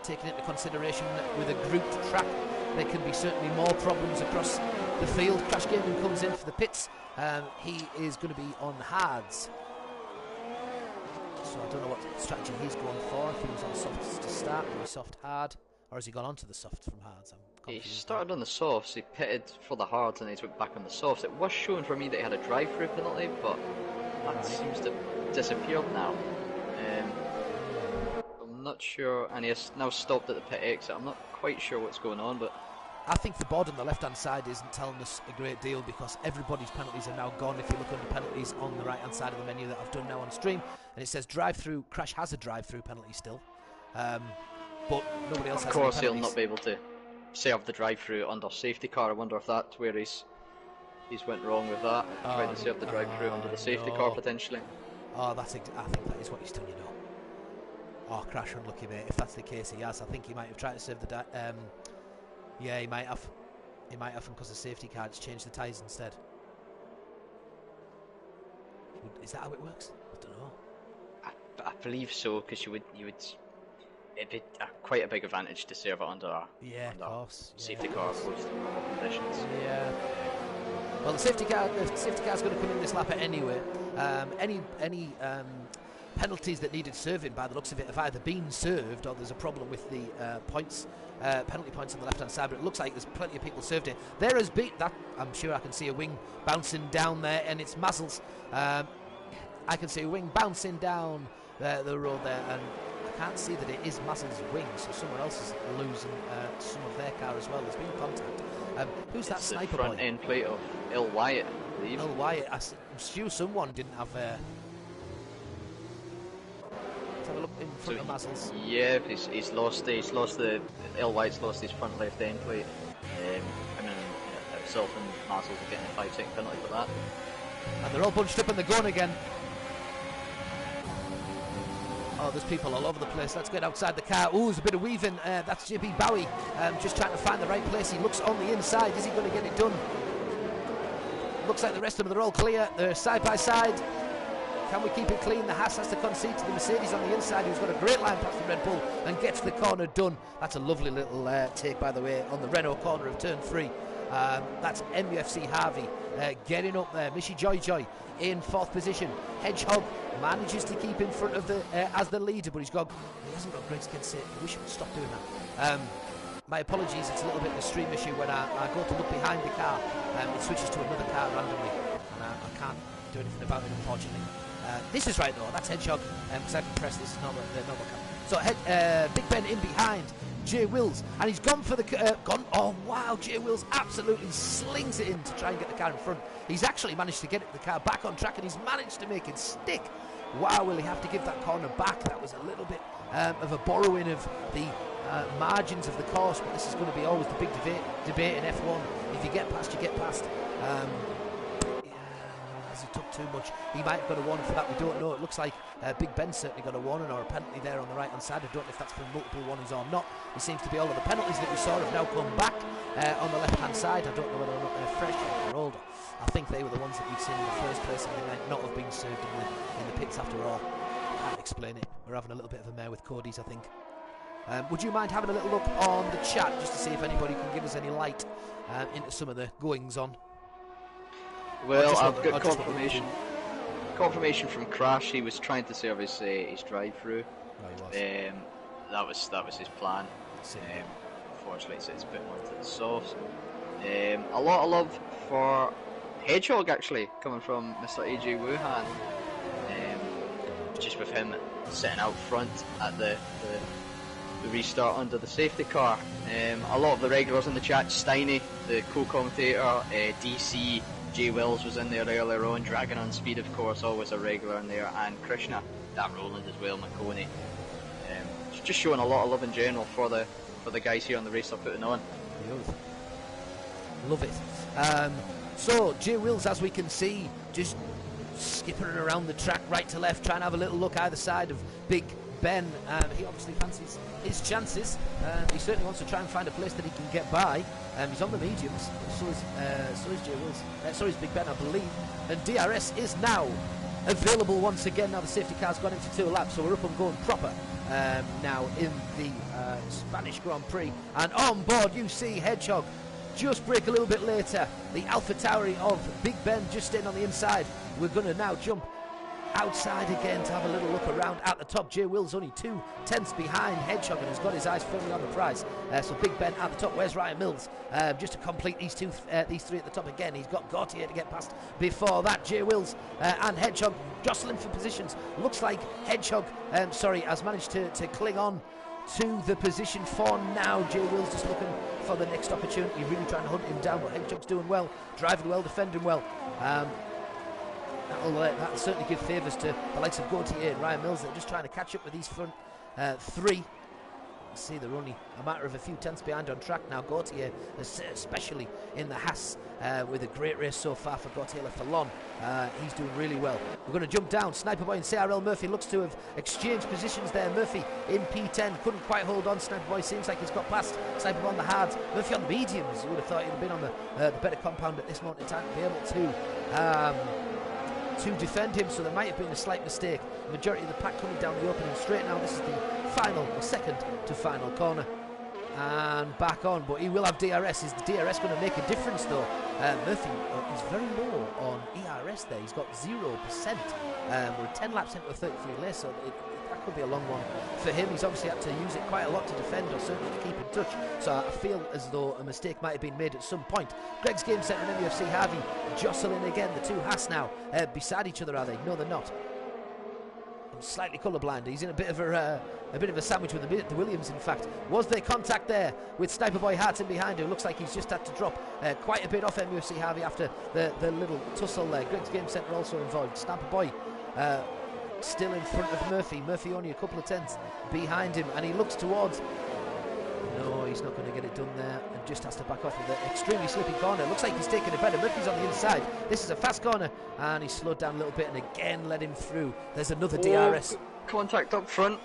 taking into consideration that with a grouped track, there can be certainly more problems across the field. Crash Gaming comes in for the pits. He is going to be on hards. So I don't know what strategy he's going for. If he was on softs to start, maybe soft hard, or has he gone on to the soft from hards? He started on the softs, he pitted for the hards, and then he went back on the softs. It was showing for me that he had a drive-through penalty, but that seems to have disappeared now. I'm not sure, and he has now stopped at the pit exit. I'm not quite sure what's going on, but I think the board on the left-hand side isn't telling us a great deal, because everybody's penalties are now gone. If you look under penalties on the right-hand side of the menu that I've done now on stream, and it says drive-through, Crash has a drive-through penalty still, but nobody else has any penalties. Of course he'll not be able to serve the drive-through under safety car. I wonder if that's where he's went wrong with that, trying to serve the drive-through under the safety car potentially. Oh, I think that is what he's done, you know. Oh, Crash, unlucky mate. If that's the case, he has. I think he might have tried to serve the yeah, he might have. He might have, because the safety cards changed the tyres instead. Is that how it works? I don't know. I believe so, because you would it'd be quite a big advantage to serve it under safety car opposed to normal conditions. Yeah. Well, the safety car's going to come in this lap anyway. Any penalties that needed serving, by the looks of it, have either been served, or there's a problem with the penalty points on the left-hand side. But it looks like there's plenty of people served it. There has been that. I'm sure I can see a wing bouncing down there, and it's Mazzles. I can see a wing bouncing down the road there, and I can't see that it is Mazzles' wing, so someone else is losing some of their car as well. There's been contact. Who's that sniper boy? Front end plate of Il Wyatt, I believe. Il Wyatt. I'm sure someone didn't have. Let's have a look in front of Mazzles. Yeah, he's lost the Il Wyatt's lost his front left end plate. I mean, himself and Mazzles are getting a 5-second penalty for that. And they're all bunched up and they're going again. Oh, there's people all over the place. Let's get outside the car. Oh, there's a bit of weaving. That's JB Bowie just trying to find the right place. He looks on the inside. Is he going to get it done? Looks like the rest of them are all clear. They're side by side. Can we keep it clean? The Haas has to concede to the Mercedes on the inside, who's got a great line past the Red Bull and gets the corner done. That's a lovely little take, by the way, on the Renault corner of turn 3. That's MUFC Harvey getting up there. Mishi Joy Joy in 4th position. Hedgehog manages to keep in front of the as the leader, but he hasn't got great skin safe. I wish he would stop doing that. My apologies, it's a little bit of a stream issue. When I go to look behind the car, it switches to another car randomly, and I can't do anything about it, unfortunately. This is right though, that's Hedgehog, because I can press this, is not the normal car. So Big Ben in behind Jay Wills, and he's gone for the oh wow, Jay Wills absolutely slings it in to try and get the car in front. He's actually managed to get the car back on track, and he's managed to make it stick. Wow, will he have to give that corner back? That was a little bit of a borrowing of the margins of the course, but this is going to be always the big debate in F1. If you get past, you get past. As he took too much, he might have got a warning for that, we don't know. It looks like Big Ben certainly got a warning or a penalty there on the right hand side. I don't know if that's for multiple warnings or not. It seems to be all of the penalties that we saw have now come back on the left hand side. I don't know whether or not they're fresh or older. I think they were the ones that we'd seen in the first place, and they might not have been served in the pits after all. Can't explain it. We're having a little bit of a mare with Cody's, I think. Would you mind having a little look on the chat just to see if anybody can give us any light into some of the goings on? Well, I've got confirmation from Crash. He was trying to serve his drive-through. Oh, he was. That was his plan. Unfortunately, it's a bit more to the sauce. A lot of love for Hedgehog actually coming from Mr. AJ Wuhan. Just with him sitting out front at the restart under the safety car. A lot of the regulars in the chat, Steiny, the co-commentator, DC, Jay Wills was in there earlier on, Dragon on Speed of course, always a regular in there, and Krishna, Dan Rowland as well, McConey. Just showing a lot of love in general for the guys here on the race they're putting on. Love it. So Jay Wills, as we can see, just skippering around the track right to left, trying to have a little look either side of Big Ben. He obviously fancies his chances. He certainly wants to try and find a place that he can get by. He's on the mediums, so is Jay Wills. So is Big Ben, I believe. And DRS is now available once again. Now the safety car's gone into 2 laps, so we're up and going proper now in the Spanish Grand Prix. And on board you see Hedgehog just break a little bit later. The AlphaTauri of Big Ben just staying on the inside. We're going to now jump outside again to have a little look around at the top. Jay Wills only 2 tenths behind Hedgehog and has got his eyes firmly on the prize. So Big Ben at the top. Where's Ryan Mills? Just to complete these 3 at the top again. He's got Gautier to get past before that. Jay Wills and Hedgehog jostling for positions. Looks like Hedgehog has managed to cling on to the position for now. Jay Wills just looking for the next opportunity, really trying to hunt him down, but Hedgehog's doing well, driving well, defending well. That'll certainly give favours to the likes of Gautier and Ryan Mills. They're just trying to catch up with these front 3. See, they're only a matter of a few tenths behind on track now. Gautier, especially in the Haas, with a great race so far for Gautier left alone. He's doing really well. We're going to jump down. Sniper Boy and CRL Murphy looks to have exchanged positions there. Murphy in P10 couldn't quite hold on. Sniper Boy seems like he's got past Sniper Boy on the hards. Murphy on the mediums. You would have thought he'd have been on the better compound at this moment in time to be able to defend him, so there might have been a slight mistake. The majority of the pack coming down the opening straight now. This is the final, or second to final corner. And back on, but he will have DRS. Is the DRS going to make a difference though? Murphy is very low on ERS there. He's got 0%. We're 10 laps into a 33 race, so that could be a long one for him. He's obviously had to use it quite a lot to defend, or certainly to keep in touch. So I feel as though a mistake might have been made at some point. Greg's Game Centre and MUFC Harvey jostling again. The 2 Haas now beside each other, are they? No, they're not. I'm slightly colourblind. He's in a bit of a sandwich with the Williams. In fact, was there contact there with Sniper Boy Harton behind him? Looks like he's just had to drop quite a bit off MUFC Harvey after the little tussle there. Greg's Game Centre also involved. Sniper Boy still in front of Murphy. Murphy only a couple of tenths behind him, and he looks towards. No, he's not going to get it done there, and just has to back off with an extremely slippy corner. Looks like he's taking it better. Murphy's on the inside. This is a fast corner, and he's slowed down a little bit, and again let him through. There's another DRS. Contact up front.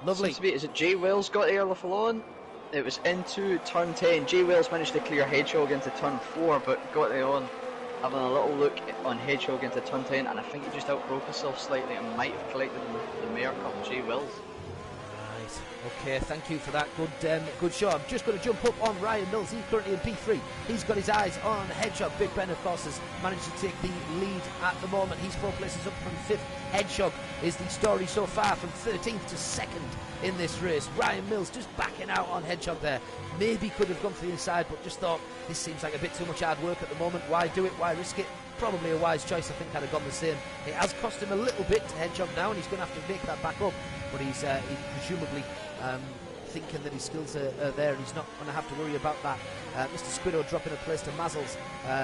Lovely. Seems to be, is it Jay Wells got there left alone? It was into turn 10. Jay Wells managed to clear Hedgehog into turn 4, but got there on. Having a little look on Hedgehog into turn 10, and I think he just outbroke himself slightly and might have collected the mare cup, Jay Wells. Right, okay, thank you for that good show. I'm just going to jump up on Ryan Mills. He's currently in P3. He's got his eyes on Hedgehog. Big Ben, of course, has managed to take the lead at the moment. He's 4 places up from 5th. Hedgehog is the story so far, from 13th to 2nd in this race. Ryan Mills just backing out on Hedgehog there. Maybe could have gone for the inside, but just thought this seems like a bit too much hard work at the moment. Why do it? Why risk it? Probably a wise choice. I think I'd have gone the same. It has cost him a little bit to Hedgehog now, and he's going to have to make that back up. But he's presumably thinking that his skills are there, and he's not going to have to worry about that. Mr. Squiddo dropping a place to Mazzles.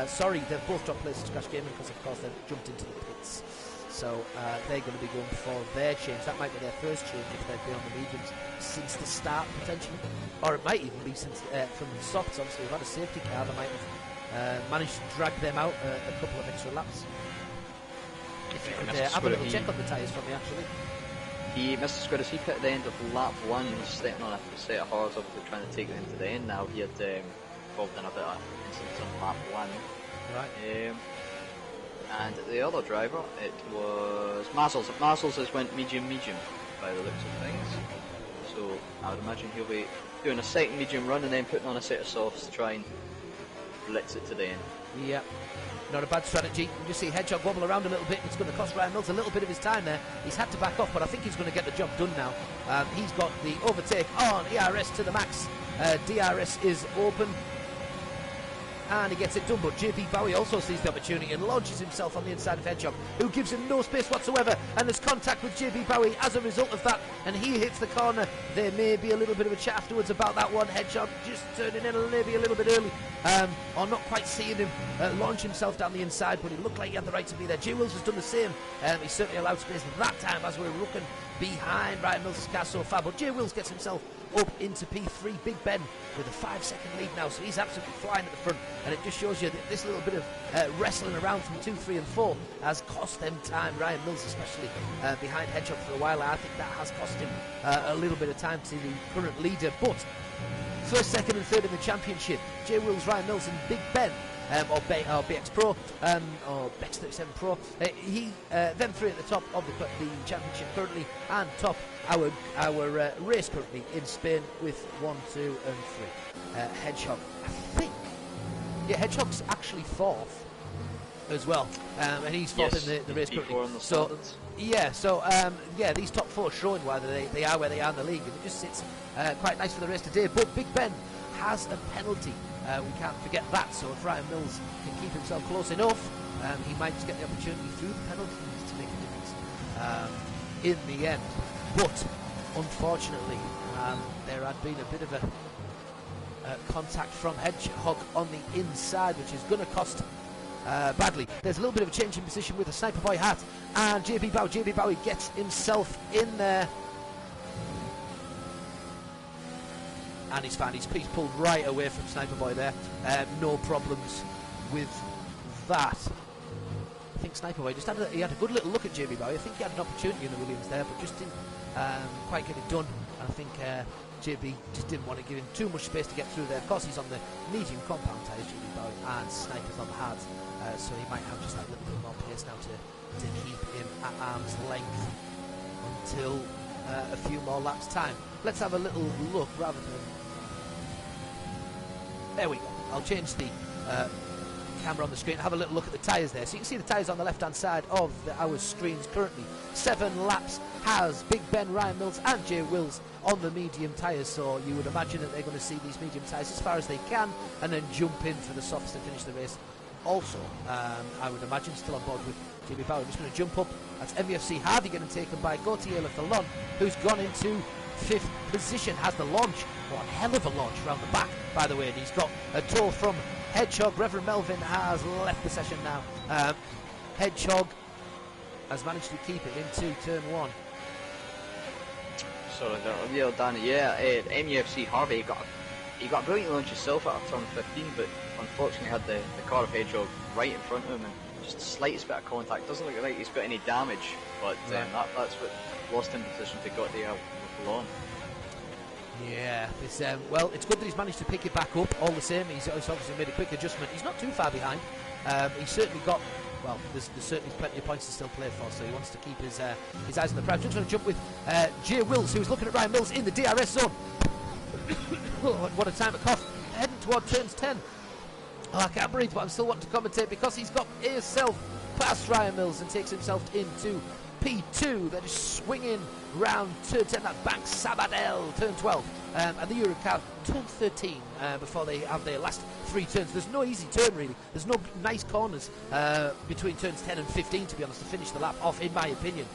Sorry, they've both dropped places to Crash Gaming because, of course, they've jumped into the pits. So they're going to be going for their change. That might be their first change if they've been on the mediums since the start, potentially. Or it might even be since from the softs. Obviously, they've had a safety car. They might have managed to drag them out a couple of extra laps. If you could have a little check on the tyres for me, actually. Mr. Squiddo, he pit at the end of lap 1, stepping on a set of hard up to trying to take them to the end now. He had involved in a bit of incidents on lap 1. Right. And the other driver, it was Mazzles. Mazzles has went medium by the looks of things. So I would imagine he'll be doing a second medium run and then putting on a set of softs to try and blitz it to the end. Yeah, not a bad strategy. You can just see Hedgehog wobble around a little bit. It's going to cost Ryan Mills a little bit of his time there. He's had to back off, but I think he's going to get the job done now. He's got the overtake on ERS to the max. DRS is open, and he gets it done, but JB Bowie also sees the opportunity and launches himself on the inside of Hedgehog, who gives him no space whatsoever, and there's contact with JB Bowie as a result of that, and he hits the corner. There may be a little bit of a chat afterwards about that one. Hedgehog just turning in maybe a little bit early, or not quite seeing him launch himself down the inside, but he looked like he had the right to be there. Jay Wills has done the same. He certainly allowed space that time as we're looking behind Ryan Mills' car so far, but Jay Wills gets himself up into P3. Big Ben with a 5-second lead now, so he's absolutely flying at the front, and it just shows you that this little bit of wrestling around from 2, 3 and 4 has cost them time. Ryan Mills especially behind Hedgehog for a while. I think that has cost him a little bit of time to the current leader, but first, second and third in the championship, Jay Wills, Ryan Mills and Big Ben, or BX Pro, or Bex 37 Pro. Them three at the top of the championship currently, and top our race currently in Spain with 1, 2 and 3. Hedgehog, I think, yeah, Hedgehog's actually 4th as well, and he's 4th in the race currently. So yeah, so yeah, these top 4 showing why they are where they are in the league, and it just sits quite nice for the race today. But Big Ben has a penalty. We can't forget that, so if Ryan Mills can keep himself close enough, he might just get the opportunity through the penalties to make a difference in the end. But unfortunately, there had been a bit of a contact from Hedgehog on the inside, which is going to cost badly. There's a little bit of a change in position with the Sniper Boy hat, and JB Bowie gets himself in there. And he's fine. He's pulled right away from Sniper Boy there. No problems with that. I think Sniper Boy just had a good little look at JB Bowie. I think he had an opportunity in the Williams there, but just didn't quite get it done. And I think JB just didn't want to give him too much space to get through there. Of course, he's on the medium compound tyres, JB Bowie, and Sniper's on the hards, so he might have just that little bit more pace now to keep him at arm's length until a few more laps time. Let's have a little look rather than... There we go. I'll change the camera on the screen. Have a little look at the tyres there. So you can see the tyres on the left-hand side of our screens currently. 7 laps has Big Ben, Ryan Mills and Jay Wills on the medium tyres. So you would imagine that they're going to see these medium tyres as far as they can and then jump in for the softs to finish the race. Also, I would imagine still on board with JB Bowie. Just going to jump up. That's MVFC Harvey getting taken by Gautier Lathalon, who's gone into 5th position. Has the launch. What a hell of a launch around the back, by the way. And he's got a tow from Hedgehog. Reverend Melvin has left the session now. Hedgehog has managed to keep it into turn 1. Sorry, yeah, Danny. Yeah, MUFC Harvey got he got a brilliant launch himself at turn 15, but unfortunately had the car of Hedgehog right in front of him, and just the slightest bit of contact. Doesn't look like he's got any damage, but that's what lost him position to Gautier Lefalon. Yeah, it's well, it's good that he's managed to pick it back up all the same. He's obviously made a quick adjustment. He's not too far behind. He's certainly got, well, there's certainly plenty of points to still play for, so he wants to keep his eyes on the prize. Just going to jump with Jay Wills, who's looking at Ryan Mills in the DRS zone. What a time to cough. Heading toward turns 10. Oh, I can't breathe, but I'm still wanting to commentate because he's got himself past Ryan Mills and takes himself into P2. They're just swinging round turn 10, that bank Sabadell, turn 12, and the Eurocar turn 13 before they have their last 3 turns. There's no easy turn really. There's no nice corners between turns 10 and 15, to be honest, to finish the lap off, in my opinion.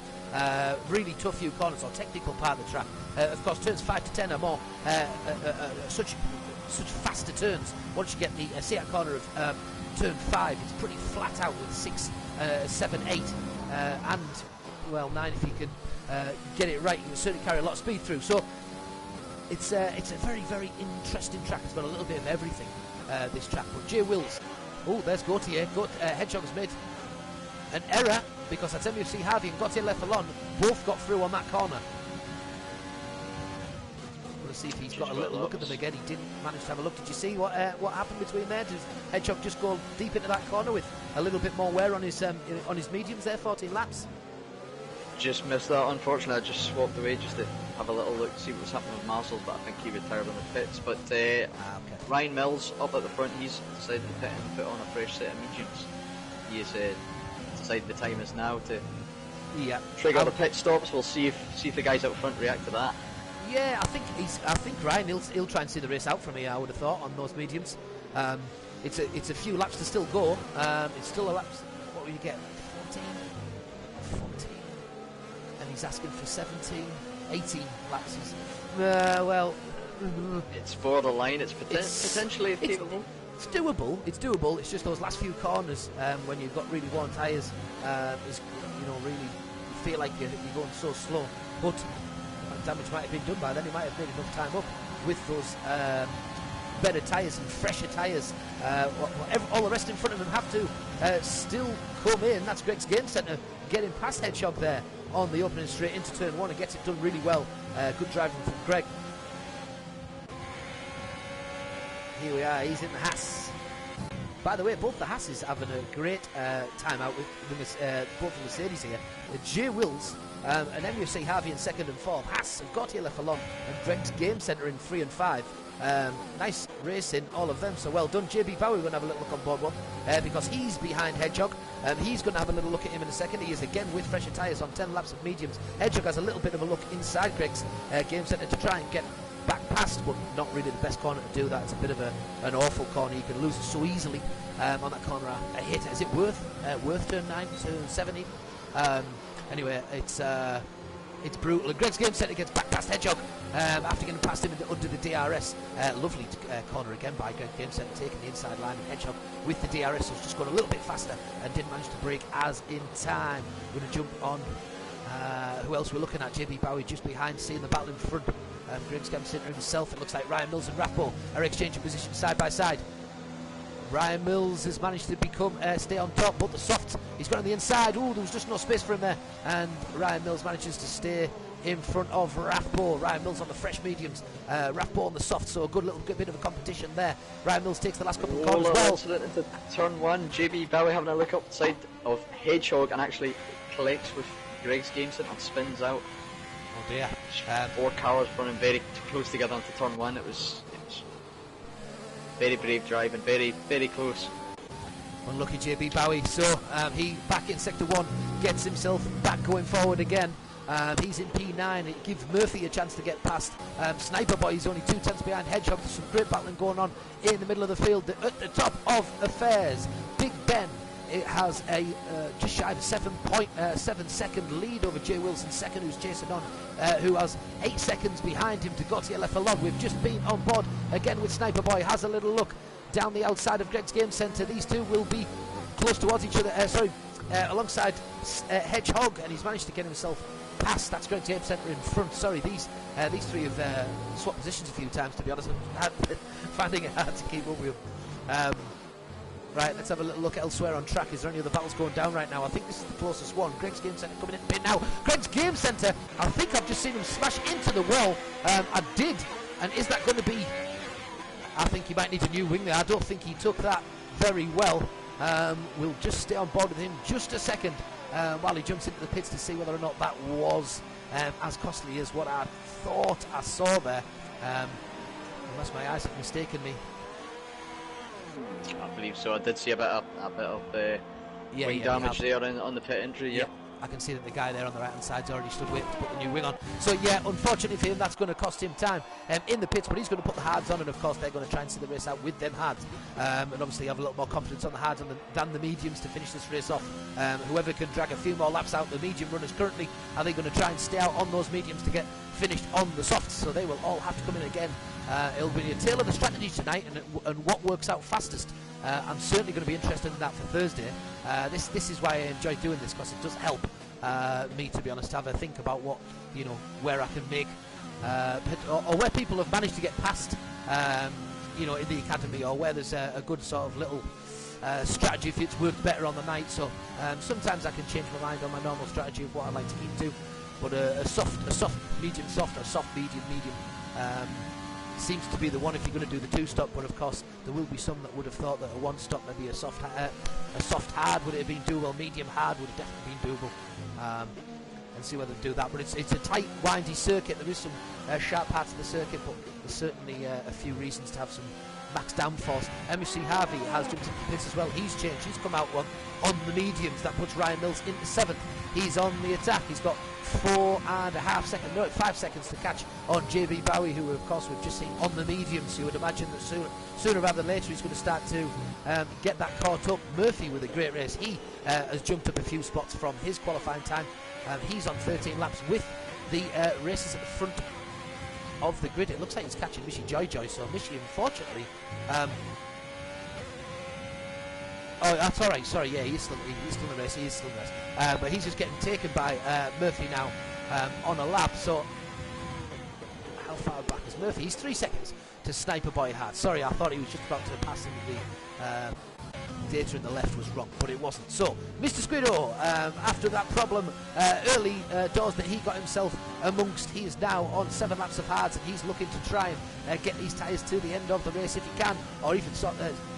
Really tough few corners, or technical part of the track. Of course, turns 5 to 10 are more such faster turns. Once you get the Seat corner of turn 5, it's pretty flat out with 6, 7, 8, and well 9 if you can get it right. You can certainly carry a lot of speed through. So it's a very, very interesting track. It's got a little bit of everything, this track. But Jay Wills, oh, there's Gautier. Hedgehog has made an error because that's MFC Harvey and Gautier Lefalon both got through on that corner. We'll see if he's got a little look at them again. He didn't manage to have a look. Did you see what happened between there? Did Hedgehog just go deep into that corner with a little bit more wear on his mediums there? 14 laps. Just missed that, unfortunately. I just swapped away just to have a little look to see what was happening with Marcel's, but I think he retired on the pits. But okay. Ryan Mills up at the front, he's decided to pit and put on a fresh set of mediums. He has decided the time is now to trigger the pit stops. We'll see if the guys out front react to that. Yeah, I think Ryan he'll try and see the race out from here, I would have thought, on those mediums. It's a few laps to still go. It's still a laps. What will you get? 14. And he's asking for 17, 18 laps. Well, it's borderline. It's potentially achievable. It's doable. It's doable. It's just those last few corners when you've got really worn tyres. Is really you feel like you're going so slow, but damage might have been done by then. He might have made enough time up with those better tyres and fresher tyres. All the rest in front of him have to still come in. That's Greg's Game Centre getting past Hedgehog there on the opening straight into turn 1 and gets it done really well. Good driving from Greg. Here we are, he's in the Haas. By the way, both the Haas's having a great time out with both the Mercedes here. Jay Wills and MUC Harvey in 2nd and 4th. Haas and Gautier Lefalon and Greg's Game Centre in 3 and 5. Nice racing, all of them, so well done. JB Bowie, we're going to have a little look on board one because he's behind Hedgehog. He's going to have a little look at him in a second. He is again with fresher tyres on 10 laps of mediums. Hedgehog has a little bit of a look inside Greg's Game Centre to try and get back past, but not really the best corner to do that. It's a bit of an awful corner. You can lose it so easily on that corner. A hit. Is it worth turn 9 to 70? Anyway, it's brutal. And Greg's Game Centre gets back past Hedgehog after getting past him under the DRS. Lovely corner again by Greg Game Centre, taking the inside line. And Hedgehog with the DRS was just going a little bit faster and didn't manage to brake as in time. We're going to jump on. Who else we're looking at? JB Bowie just behind, seeing the battle in front. Greg's Game Centre himself. It looks like Ryan Mills and Rathbone are exchanging positions side by side. Ryan Mills has managed to stay on top, but the soft, he's got on the inside. Ooh, there was just no space for him there. And Ryan Mills manages to stay in front of Rathbone. Ryan Mills on the fresh mediums, Rathbone on the soft, so a good little bit of a competition there. Ryan Mills takes the last couple of corners well. Incident into turn 1, JB Bowie having a look up the side of Hedgehog and actually collects with Greg's Game Centre and spins out. Oh dear. 4 cars running very close together into turn 1. It was very brave driving, very, very close. Unlucky JB Bowie. So he back in sector 1, gets himself back going forward again. He's in P9. It gives Murphy a chance to get past. Sniper Boy is only 2 tenths behind Hedgehog. There's some great battling going on in the middle of the field. At the top of affairs, Big Ben. It has a just shy of a 7.7 second lead over Jay Wilson second, who's chasing on, who has 8 seconds behind him to Gautier Lefalon. We've just been on board again with Sniper Boy. Has a little look down the outside of Greg's Game Centre. These two will be close towards each other. Alongside Hedgehog, and he's managed to get himself past that Greg's Game Centre in front. Sorry, these three have swapped positions a few times, to be honest. I'm finding it hard to keep up with them. Right, let's have a little look elsewhere on track. Is there any other battles going down right now? I think this is the closest one. Greg's Game Centre coming in the pit now. Greg's Game Centre, I think I've just seen him smash into the wall. I did. And is that going to be... I think he might need a new wing there. I don't think he took that very well. We'll just stay on board with him just a second while he jumps into the pits to see whether or not that was as costly as what I thought I saw there. Unless my eyes have mistaken me. I believe so. I did see a bit of wing damage there on the pit entry. Yeah. I can see that the guy there on the right hand side's already stood waiting to put the new wing on. So yeah, unfortunately for him, that's going to cost him time in the pits, but he's going to put the hards on, and of course they're going to try and see the race out with them hards, and obviously have a little more confidence on the hards than the mediums to finish this race off. Whoever can drag a few more laps out, the medium runners currently, are they going to try and stay out on those mediums to get finished on the softs? So they will all have to come in again. It'll be a tale of the strategy tonight, and what works out fastest. I'm certainly going to be interested in that for Thursday. This is why I enjoy doing this, because it does help me, to be honest, to have a think about what, where I can make, or where people have managed to get past, in the academy, or where there's a good sort of little strategy if it's worked better on the night. So sometimes I can change my mind on my normal strategy of what I like to keep to, but a soft, medium, soft, or soft, medium, seems to be the one if you're going to do the two-stop. But of course there will be some that would have thought that a one-stop, maybe a soft hard would it have been doable, medium hard would have definitely been doable, and see whether they do that. But it's a tight, windy circuit. There is some sharp parts of the circuit, but there's certainly a few reasons to have some max downforce. MFC Harvey has jumped into the pits as well. He's changed, he's come out on the mediums. That puts Ryan Mills into 7th. He's on the attack. He's got 5 seconds to catch on JB Bowie, who of course we've just seen on the mediums. So you would imagine that sooner rather than later he's going to start to get that caught up. Murphy with a great race. He has jumped up a few spots from his qualifying time. He's on 13 laps with the races at the front of the grid. It looks like he's catching Mishi Joy, so Mishi, unfortunately, oh, that's all right. Sorry, yeah, he's still in the race. He is still in the race, but he's just getting taken by Murphy now on a lap. So how far back is Murphy? He's 3 seconds to Sniper Boy Hart. Sorry, I thought he was just about to pass him. The data in the left was wrong, but it wasn't. So Mr. Squiddo, after that problem early doors that he got himself amongst, he is now on 7 laps of hards, and he's looking to try and get these tyres to the end of the race if he can, or even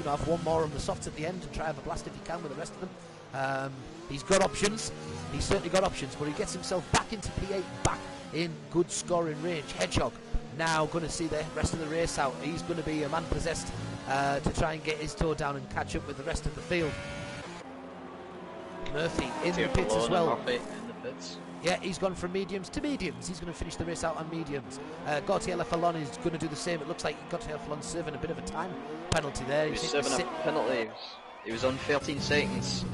have one more on the softs at the end and try and have a blast if he can with the rest of them. He's got options. He's certainly got options, but he gets himself back into P8, back in good scoring range. Hedgehog now going to see the rest of the race out. He's going to be a man possessed to try and get his toe down and catch up with the rest of the field. Murphy in the pits as well. Yeah, he's gone from mediums to mediums. He's going to finish the race out on mediums. Gautier Lefalon is going to do the same. It looks like Gautier Lefalon's serving a bit of a time penalty there. He's serving a penalty. He was on 13 seconds,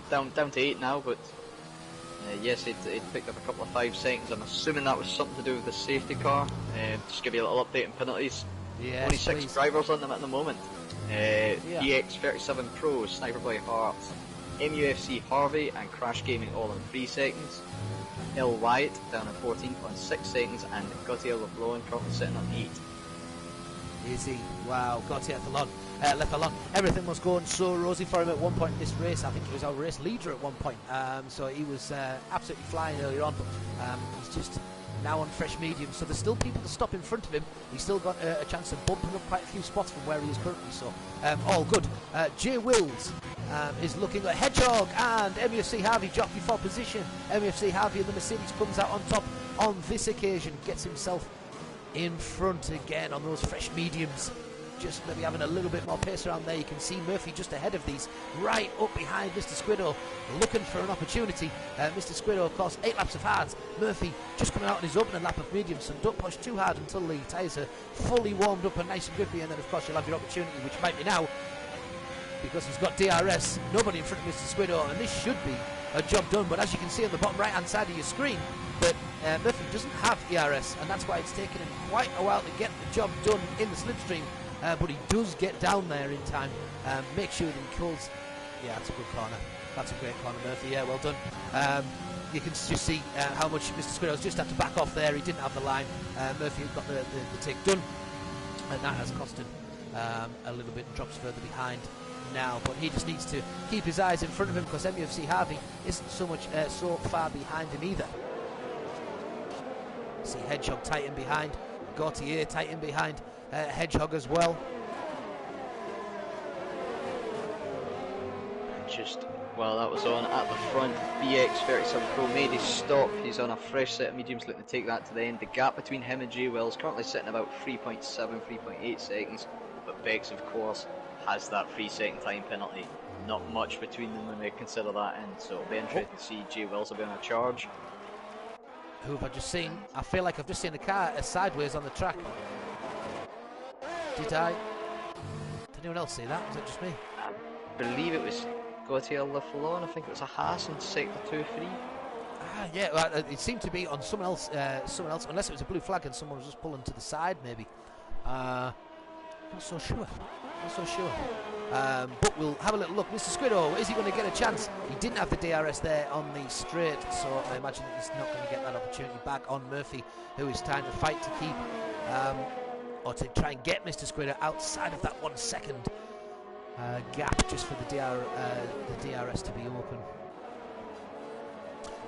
down to 8 now, but yes, he'd picked up a couple of 5 seconds. I'm assuming that was something to do with the safety car. Just give you a little update on penalties. Yes, only 6 please. drivers on them at the moment. EX37 Pro, Sniper Boy Hart, MUFC Harvey and Crash Gaming all in 3 seconds. L Wyatt down at 14.6 seconds, and Gautier LeFalon currently sitting on 8. Easy. Wow, Gautier Lefalon. Everything was going so rosy for him at one point in this race. I think he was our race leader at one point. So he was absolutely flying earlier on, but he's just now on fresh medium. So there's still people to stop in front of him. He's still got a chance of bumping up quite a few spots from where he is currently. So all good. Jay Wills is looking at Hedgehog and MUFC Harvey jockey for position. MUFC Harvey in the Mercedes comes out on top on this occasion, gets himself in front again on those fresh mediums. Just maybe having a little bit more pace around there. You can see Murphy just ahead of these, right up behind Mr. Squiddo, looking for an opportunity. Mr. Squiddo, of course, 8 laps of hards. Murphy just coming out on his opening lap of mediums, so don't push too hard until the tyres are fully warmed up and nice and grippy, and then of course you'll have your opportunity, which might be now, because he's got DRS, nobody in front of Mr. Squiddo, and this should be a job done. But as you can see on the bottom right hand side of your screen, that Murphy doesn't have DRS, and that's why it's taken him quite a while to get the job done in the slipstream. But he does get down there in time. Make sure that he calls Yeah, that's a good corner. That's a great corner, Murphy. Yeah, well done. You can just see how much Mr. Squirrels just had to back off there. He didn't have the line. Murphy got the take done, and that has cost him a little bit and drops further behind now. But he just needs to keep his eyes in front of him, because MUFC Harvey isn't so far behind him either. See Hedgehog tight in behind, Gautier tight in behind Hedgehog as well. Just while that was on at the front, BX37 Pro made his stop. He's on a fresh set of mediums, looking to take that to the end. The gap between him and J Wells currently sitting about 3.7, 3.8 seconds, but Bex of course has that 3-second time penalty. Not much between them when we consider that in, so it'll be interesting to see. J Wells will be on a charge. Who have I just seen? I feel like I've just seen a car sideways on the track. Did anyone else see that? Was it just me? I believe it was Gautier Lafalon. I think it was a Haas in sector 2-3. Yeah, well, it seemed to be on someone else, unless it was a blue flag and someone was just pulling to the side, maybe. Not so sure. But we'll have a little look. Mr. Squiddo, is he going to get a chance? He didn't have the DRS there on the straight, so I imagine that he's not going to get that opportunity back on Murphy, who is trying to fight to keep, or to try and get Mr. Squiddo outside of that 1 second gap, just for the DRS to be open.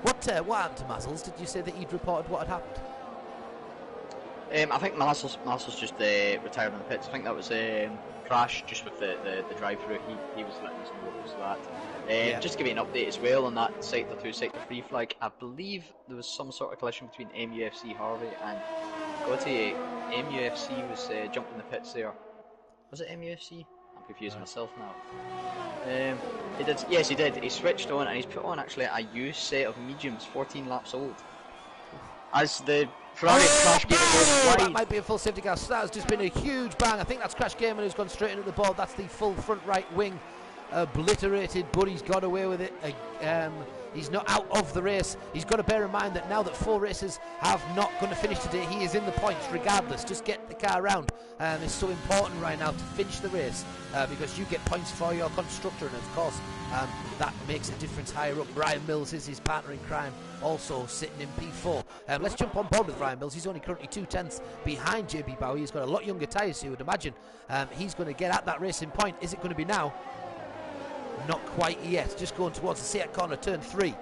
What happened to Mazzles? Did you say that he'd reported what had happened? I think Mazzles just retired on the pits. I think that was crash just with the drive-through. He was letting us know it was that. Just to give you an update as well on that sector 2, sector 3 flag, I believe there was some sort of collision between MUFC Harvey and Gautier. MUFC was jumping the pits there. Was it MUFC? I'm confusing myself now. He did. Yes, he did. He switched on and he's put on actually a used set of mediums, 14 laps old. As the Ferrari crash game goes wide. That might be a full safety car. So that has just been a huge bang. I think that's Crash Gamer who's gone straight into the board. That's the full front right wing obliterated, but he's got away with it. He's not out of the race. He's got to bear in mind that now that 4 racers have not going to finish today, he is in the points regardless. Just get the car around. It's so important right now to finish the race because you get points for your constructor, and of course that makes a difference higher up. Ryan Mills is his partner in crime, also sitting in P4. Let's jump on board with Ryan Mills. He's only currently 2/10 behind JB Bowie. He's got a lot younger tyres, so you would imagine he's going to get at that racing point. Is it going to be now? Not quite yet. Just going towards the Seat corner, turn 3.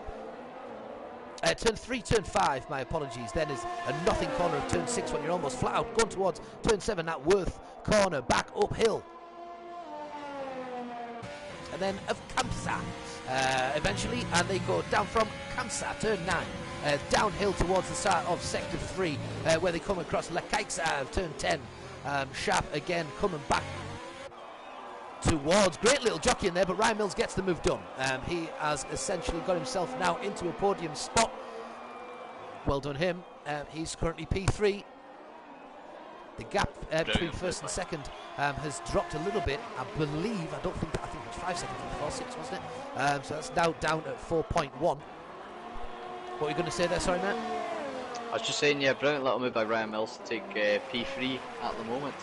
Turn 5, my apologies. Then is a nothing corner of turn 6 when you're almost flat out. Going towards turn 7, that Worth corner, back uphill. And then of Kamsa eventually, and they go down from Kamsa, turn 9. Downhill towards the start of sector 3, where they come across La Kaiksa, turn 10. Sharp again coming back towards, great little jockey in there, but Ryan Mills gets the move done. He has essentially got himself now into a podium spot. Well done him. He's currently P3. The gap between first and second has dropped a little bit. I think it was 5 seconds before 6, wasn't it? So that's now down at 4.1. What were you going to say there, sorry Matt? I was just saying, yeah, brilliant little move by Ryan Mills to take P3 at the moment.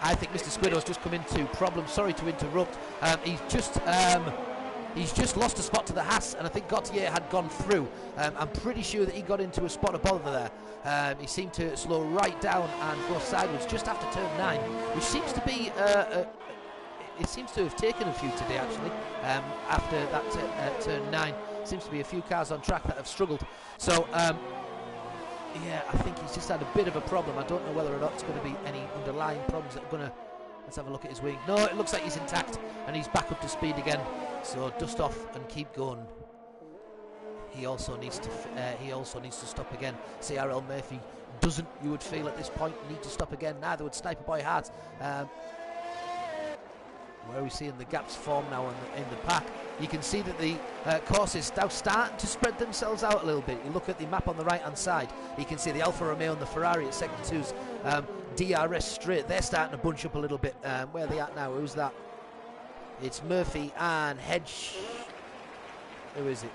I think Mr. Squiddo's just come into problems. Sorry to interrupt. He's just lost a spot to the Haas, and I think Gautier had gone through. I'm pretty sure that he got into a spot of bother there. He seemed to slow right down and go sideways just after turn 9, which seems to be it seems to have taken a few today actually. After that turn 9, seems to be a few cars on track that have struggled. So. Yeah, I think he's just had a bit of a problem. I don't know whether or not it's going to be any underlying problems that are going to... Let's have a look at his wing. No, it looks like he's intact and he's back up to speed again. So dust off and keep going. He also needs to stop again. CRL Murphy doesn't, you would feel at this point, need to stop again. Neither would Sniper Boy Hart. Where are we seeing the gaps form now in the pack? You can see that the courses now starting to spread themselves out a little bit. You look at the map on the right hand side, you can see the Alfa Romeo and the Ferrari at sector 2's DRS straight. They're starting to bunch up a little bit. Where are they at now? Who's that? It's Murphy and Hedge. Who is it?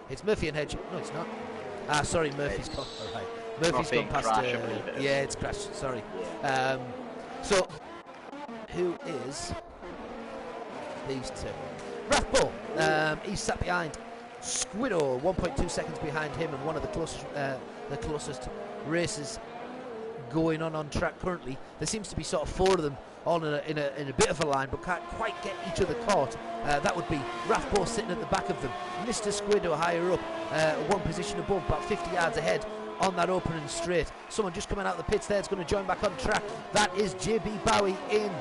It's Murphy and Hedge. No, it's not. Sorry, Murphy's gone. Oh, right. Murphy's gone past. Yeah, it's crashed. Sorry. So, who is these two? Rathbone, he's sat behind Squiddo, 1.2 seconds behind him, and one of the closest races going on track currently. There seems to be sort of four of them all in a bit of a line, but can't quite get each other caught. That would be Rathbone sitting at the back of them, Mr. Squiddo higher up, one position above, about 50 yards ahead on that opening straight. Someone just coming out of the pits there is going to join back on track. That is JB Bowie in.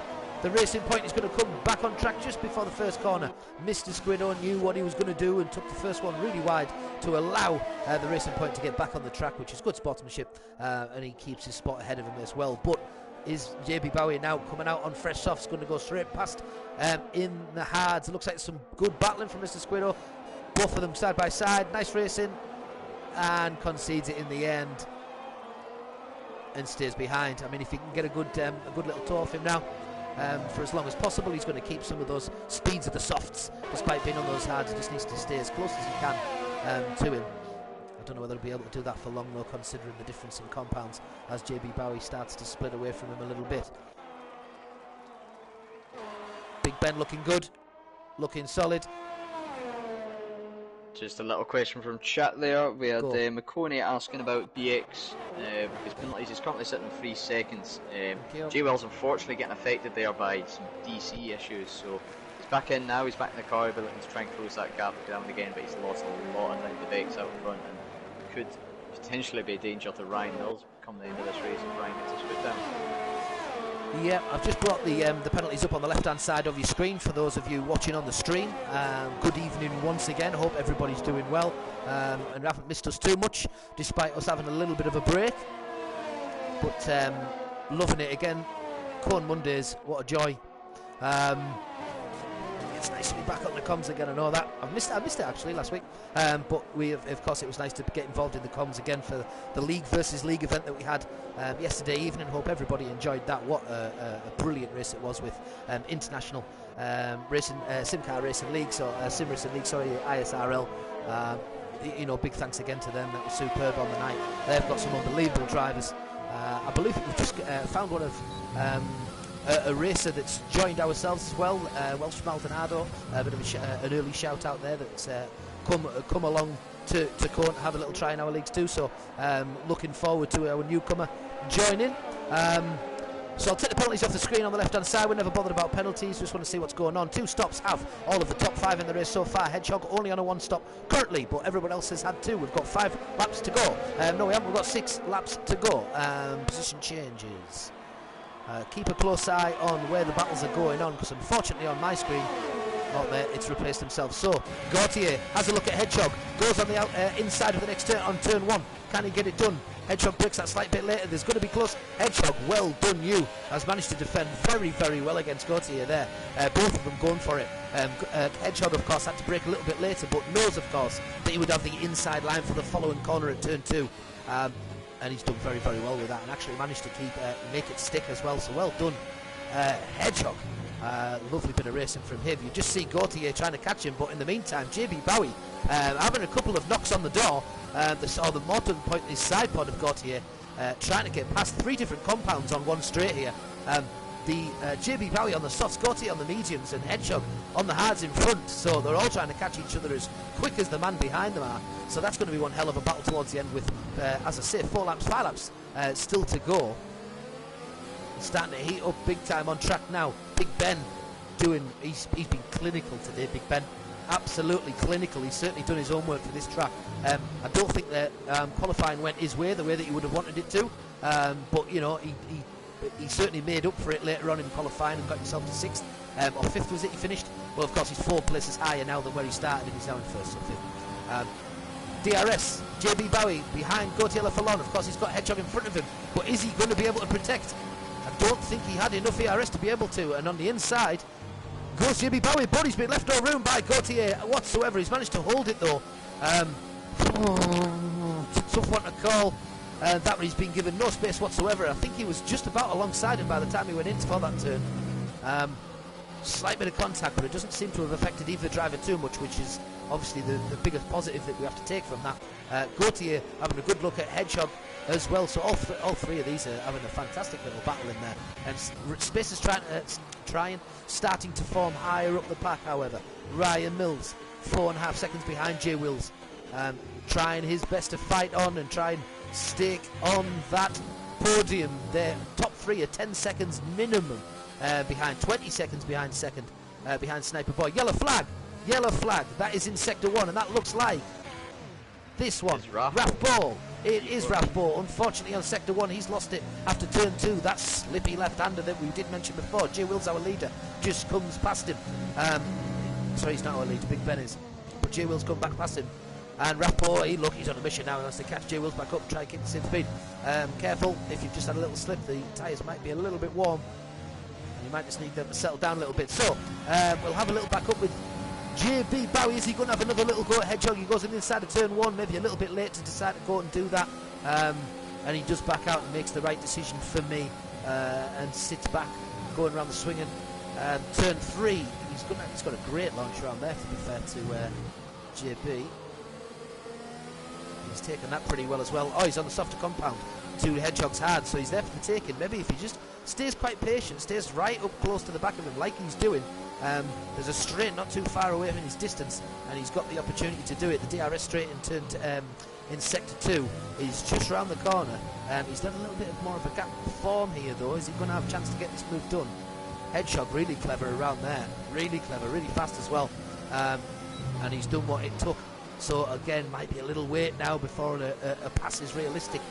The Racing Point is going to come back on track just before the first corner. Mr. Squiddo knew what he was going to do and took the first one really wide to allow the Racing Point to get back on the track, which is good sportsmanship, and he keeps his spot ahead of him as well. But is JB Bowie now coming out on fresh softs, going to go straight past in the hards. It looks like some good battling from Mr. Squiddo. Both of them side by side, nice racing, and concedes it in the end and stays behind. I mean, if he can get a good little tow off him now, for as long as possible, he's going to keep some of those speeds of the softs despite being on those hards. He just needs to stay as close as he can to him. I don't know whether he'll be able to do that for long though, considering the difference in compounds as JB Bowie starts to split away from him a little bit. Big Ben looking good, looking solid. Just a little question from chat there. We had McConey asking about BX, his penalties. He's currently sitting in 3 seconds. J Wells unfortunately getting affected there by some DC issues, so he's back in now, he's back in the car, but looking to try and close that gap down again, but he's lost a lot around the Vex out front and could potentially be a danger to Ryan Mills come the end of this race if Ryan gets his foot down. Yeah, I've just brought the penalties up on the left-hand side of your screen for those of you watching on the stream. Good evening once again. Hope everybody's doing well and haven't missed us too much, despite us having a little bit of a break. But loving it again. Corn Mondays, what a joy. It's nice to be back on the comms again. I know that I missed it actually last week, but of course it was nice to get involved in the comms again for the league versus league event that we had yesterday evening. Hope everybody enjoyed that. What a brilliant race it was with international racing, SimCar Racing League, Sim Racing League, sorry, ISRL. You know, big thanks again to them. That was superb on the night. They've got some unbelievable drivers. I believe we've just found one of a racer that's joined ourselves as well, Welsh Maldonado. A bit of an early shout out there that's come along to have a little try in our leagues too. So looking forward to our newcomer joining. So I'll take the penalties off the screen on the left hand side. We're never bothered about penalties, just want to see what's going on. 2 stops have all of the top 5 in the race so far. Hedgehog only on a 1 stop currently, but everyone else has had 2. We've got 5 laps to go. No, we haven't. We've got 6 laps to go. Position changes. Keep a close eye on where the battles are going on, because unfortunately on my screen, oh, there, it's replaced himself. So Gautier has a look at Hedgehog, goes on the inside of the next turn on turn 1. Can he get it done? Hedgehog breaks that slight bit later. There's going to be close. Hedgehog, well done you, has managed to defend very, very well against Gautier there. Both of them going for it. Hedgehog, of course, had to break a little bit later, but knows, of course, that he would have the inside line for the following corner at turn 2. And he's done very, very well with that, and actually managed to make it stick as well. So well done, Hedgehog. Lovely bit of racing from him. You just see Gautier trying to catch him, but in the meantime, JB Bowie having a couple of knocks on the door. The modern point, this side pod of Gautier, trying to get past 3 different compounds on one straight here. JB Bowie on the softs, Gautier on the mediums, and Hedgehog on the hards in front. So they're all trying to catch each other as quick as the man behind them are. So that's going to be one hell of a battle towards the end with, as I say, 4 laps, 5 laps still to go. He's starting to heat up big time on track now. Big Ben he's been clinical today, Big Ben. Absolutely clinical. He's certainly done his homework for this track. I don't think that qualifying went his way, the way that he would have wanted it to. But, you know, he certainly made up for it later on in qualifying and got himself to 6th. Or 5th was it he finished? Well, of course, he's 4 places higher now than where he started, and he's now in 1st, so 5th. DRS, JB Bowie behind Gautier Lafalon. Of course, he's got Hedgehog in front of him, but is he going to be able to protect? I don't think he had enough ERS to be able to, and on the inside goes JB Bowie, but he's been left no room by Gautier whatsoever. He's managed to hold it though. Tough one to call. That one, he's been given no space whatsoever. I think he was just about alongside him by the time he went in for that turn. Slight bit of contact, but it doesn't seem to have affected either driver too much, which is obviously the biggest positive that we have to take from that. Gautier having a good look at Hedgehog as well, so all three of these are having a fantastic little battle in there. And Space is starting to form higher up the pack, however. Ryan Mills, 4.5 seconds behind J Wills, trying his best to fight on and try and stake on that podium. Their top three are 10 seconds minimum behind, 20 seconds behind second, behind Sniper Boy. Yellow flag, that is in sector 1, and that looks like this one, Raf Ball. It is Raf Ball. Unfortunately on sector 1 he's lost it after turn 2. That slippy left-hander that we did mention before. J Wills, our leader, just comes past him. Sorry, he's not our leader, Big Ben is, but J Wills come back past him. And Raf Ball, he's on a mission now. He wants to catch J Wills back up and try and kick the same speed. Careful, if you've just had a little slip, the tyres might be a little bit warm. You might just need them to settle down a little bit. So we'll have a little back up with JB Bowie. Is he going to have another little go at Hedgehog? He goes in the inside of turn 1, maybe a little bit late to decide to go and do that. And he does back out and makes the right decision for me, and sits back going around the swing. And turn 3, he's got a great launch around there, to be fair to JB. He's taken that pretty well as well. Oh, he's on the softer compound to Hedgehog's hard, so he's there for the taking. Maybe if he just stays quite patient, stays right up close to the back of him like he's doing. There's a straight not too far away from his distance, and he's got the opportunity to do it. The DRS straight in sector 2 is just round the corner. He's done a little bit more of a gap form here though. Is he going to have a chance to get this move done? Hedgehog really clever around there, really clever, really fast as well, and he's done what it took. So again, might be a little wait now before a pass is realistic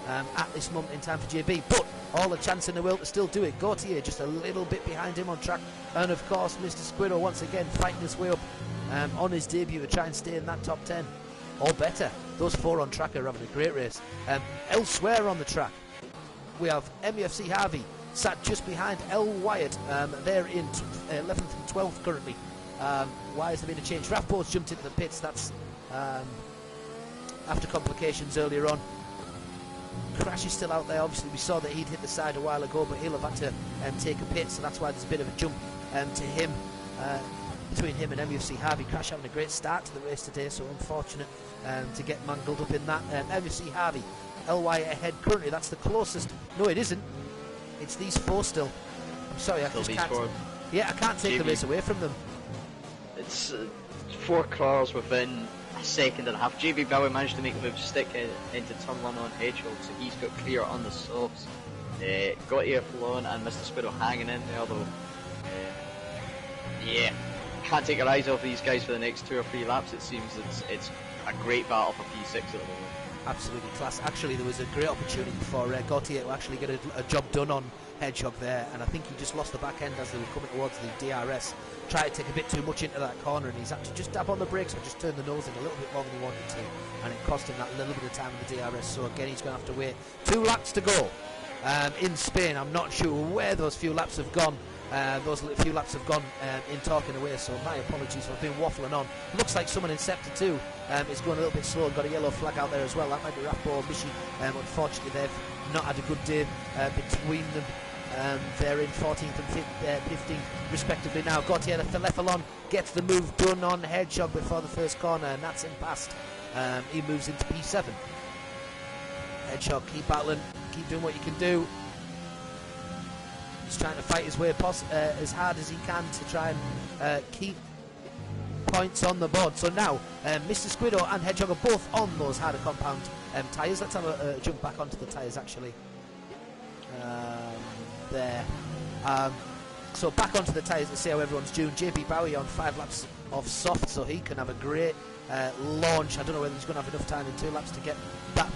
at this moment in time for JB, but all the chance in the world to still do it. Gautier just a little bit behind him on track, and of course Mr. Squirrel once again fighting his way up on his debut to try and stay in that top 10 or better. Those 4 on track are having a great race. Elsewhere on the track we have MEFC Harvey sat just behind L Wyatt. They're in 11th and 12th currently. Why has there been a change? Rathbone's jumped into the pits. That's after complications earlier on. Crash is still out there. Obviously we saw that he'd hit the side a while ago, but he'll have had to take a pit, so that's why there's a bit of a jump to him, between him and MEFC Harvey. Crash having a great start to the race today, so unfortunate to get mangled up in that. MEFC Harvey, LY ahead currently. That's the closest. No, it isn't. It's these 4 still. I'm sorry, I just can't. Yeah, I can't take the race away from them. It's 4 cars within a second and a half. JB Bowie managed to make the move stick into turn 1 on Hedgehog, so he's got clear on the softs. Got here flown and Mr. Squirrel hanging in there though. Yeah, can't take our eyes off these guys for the next 2 or 3 laps. It seems it's a great battle for P6 at the moment. Absolutely class. Actually, there was a great opportunity for Gautier to actually get a job done on Hedgehog there, and I think he just lost the back end as they were coming towards the DRS. Tried to take a bit too much into that corner, and he's had to just dab on the brakes or just turn the nose in a little bit more than he wanted to, and it cost him that little bit of time in the DRS. So again, he's going to have to wait 2 laps to go in Spain. I'm not sure where those few laps have gone. In talking away, so my apologies for being waffling on. Looks like someone in sector 2 is going a little bit slow and got a yellow flag out there as well. That might be Rappo or Mishi. Unfortunately, they've not had a good day between them. They're in 14th and 15th respectively now. Gautier Thelefalon gets the move done on Hedgehog before the first corner, and that's him past. He moves into P7. Hedgehog, keep battling, keep doing what you can do. He's trying to fight his way as hard as he can to try and keep points on the board. So now Mr. Squiddo and Hedgehog are both on those harder compound tyres. Let's have a jump back onto the tyres actually. There. So back onto the tyres to see how everyone's doing. JB Bowie on 5 laps of soft, so he can have a great launch. I don't know whether he's going to have enough time in 2 laps to get that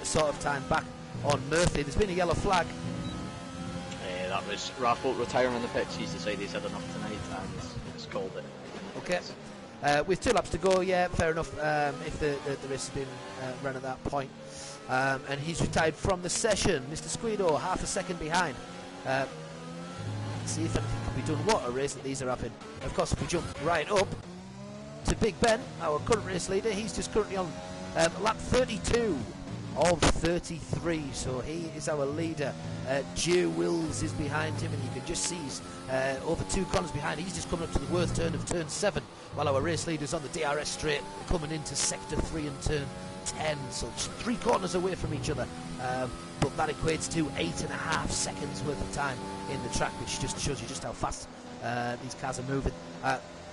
sort of time back on Murphy. There's been a yellow flag. That was Raffle retiring on the pitch. He's decided he's had enough tonight and he's called it. Okay. With 2 laps to go, yeah, fair enough. If the race has been run at that point. And he's retired from the session. Mr. Squiddo, half a second behind. Let's see if anything can be done. What a race that these are having. Of course, if we jump right up to Big Ben, our current race leader, he's just currently on lap 32. of 33, so he is our leader. Jay Wills is behind him, and you can just see he's over 2 corners behind. He's just coming up to the worst turn of turn 7, while our race leader's on the DRS straight, coming into sector 3 and turn 10, so just 3 corners away from each other. But that equates to 8.5 seconds worth of time in the track, which just shows you just how fast these cars are moving.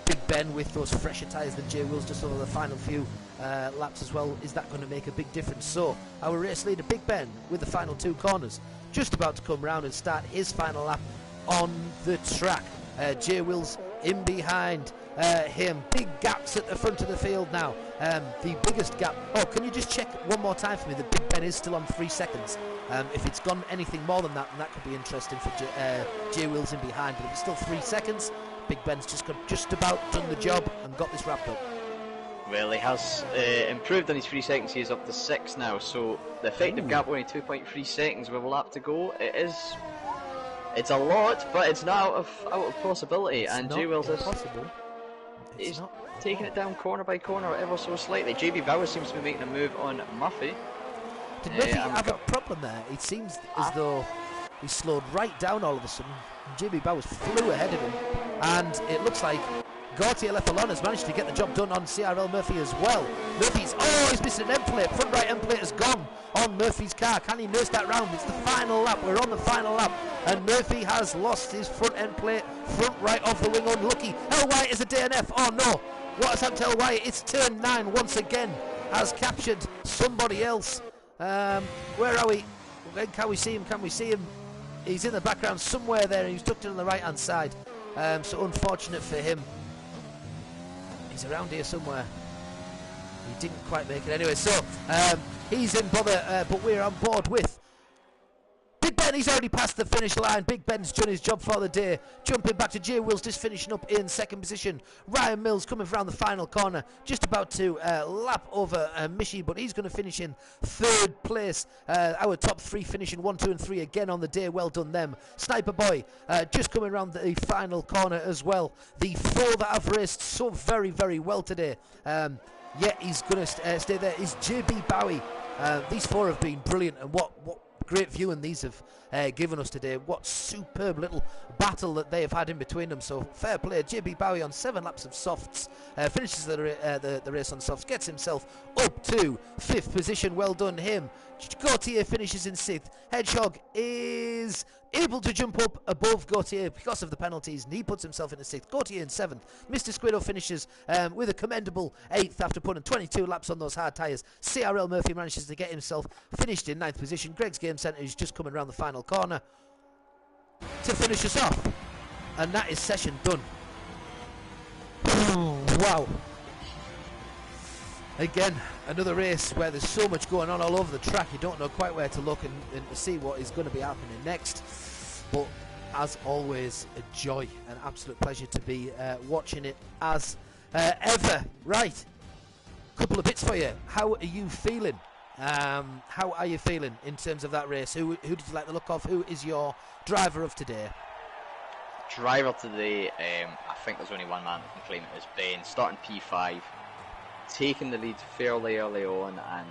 Big Ben with those fresher tyres than Jay Wills just over the final few laps as well. Is that going to make a big difference? So our race leader Big Ben with the final 2 corners just about to come round and start his final lap on the track. Jay Wills in behind him. Big gaps at the front of the field now. The biggest gap. Oh, can you just check one more time for me that Big Ben is still on 3 seconds? If it's gone anything more than that, then that could be interesting for Jay Wills in behind. But if it's still 3 seconds, Big Ben's just about done the job and got this wrapped up. Well, he has improved on his 3 seconds. He is up to 6 now, so the effective gap only 2.3 seconds with a lap to go. It's a lot, but it's not out of possibility. It's and not Jay Wills impossible. is taking it down corner by corner ever so slightly. JB Bauer seems to be making a move on Murphy. Did Murphy have a problem there? It seems as though he slowed right down all of a sudden. JB Bowers flew ahead of him, and it looks like Gautier Lefalon has managed to get the job done on CRL Murphy as well. He's missing an end plate. Front right end plate has gone on Murphy's car. Can he nurse that round? It's the final lap. We're on the final lap, and Murphy has lost his front end plate. Front right of the wing, unlucky. L. White is a DNF. Oh no! What has happened to L. White? It's turn 9 once again. Has captured somebody else. Where are we? Can we see him? Can we see him? He's in the background somewhere there. He's tucked in on the right hand side. So unfortunate for him. He's around here somewhere. He didn't quite make it anyway. So he's in bother, but we're on board with Big Ben. He's already passed the finish line. Big Ben's done his job for the day. Jumping back to Jay Wills, just finishing up in 2nd position. Ryan Mills coming around the final corner, just about to lap over Mishi, but he's going to finish in 3rd place. Our top 3 finishing 1, 2 and 3 again on the day. Well done them. Sniper Boy just coming around the final corner as well. The 4 that have raced so very, very well today. He's going to stay there. Is JB Bowie. These 4 have been brilliant, and what great viewing these have given us today. What superb little battle that they have had in between them. So fair play. JB Bowie on 7 laps of softs, finishes the race on softs, gets himself up to 5th position. Well done him. Gautier finishes in 6th. Hedgehog is able to jump up above Gautier because of the penalties, and he puts himself in 6th. Gautier in 7th. Mr. Squiddo finishes with a commendable 8th after putting 22 laps on those hard tyres. CRL Murphy manages to get himself finished in 9th position. Greg's Game Centre is just coming around the final corner to finish us off, and that is session done. Wow. Again, another race where there's so much going on all over the track, you don't know quite where to look and to see what is going to be happening next. But as always, a joy, an absolute pleasure to be watching it as ever. Right, couple of bits for you. How are you feeling? How are you feeling in terms of that race? Who did you like the look of? Who is your driver of today? Driver today, I think there's only one man that can claim it as Ben, starting P5. Taking the lead fairly early on and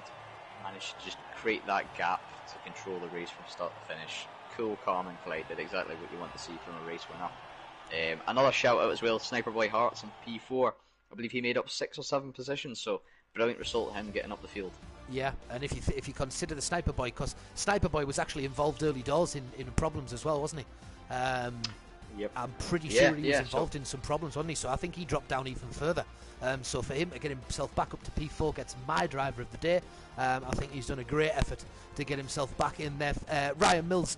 managed to just create that gap to control the race from start to finish. Cool, calm and collected, exactly what you want to see from a race winner. Another shout out as well, Sniper Boy Hearts in P4. I believe he made up 6 or 7 positions, so brilliant result of him getting up the field. Yeah, and if you consider the Sniper Boy, because Sniper Boy was actually involved early doors in problems as well, wasn't he? Yep. I'm pretty sure he was involved in some problems, wasn't he? So I think he dropped down even further. So for him to get himself back up to P4 gets my driver of the day. I think he's done a great effort to get himself back in there. Ryan Mills,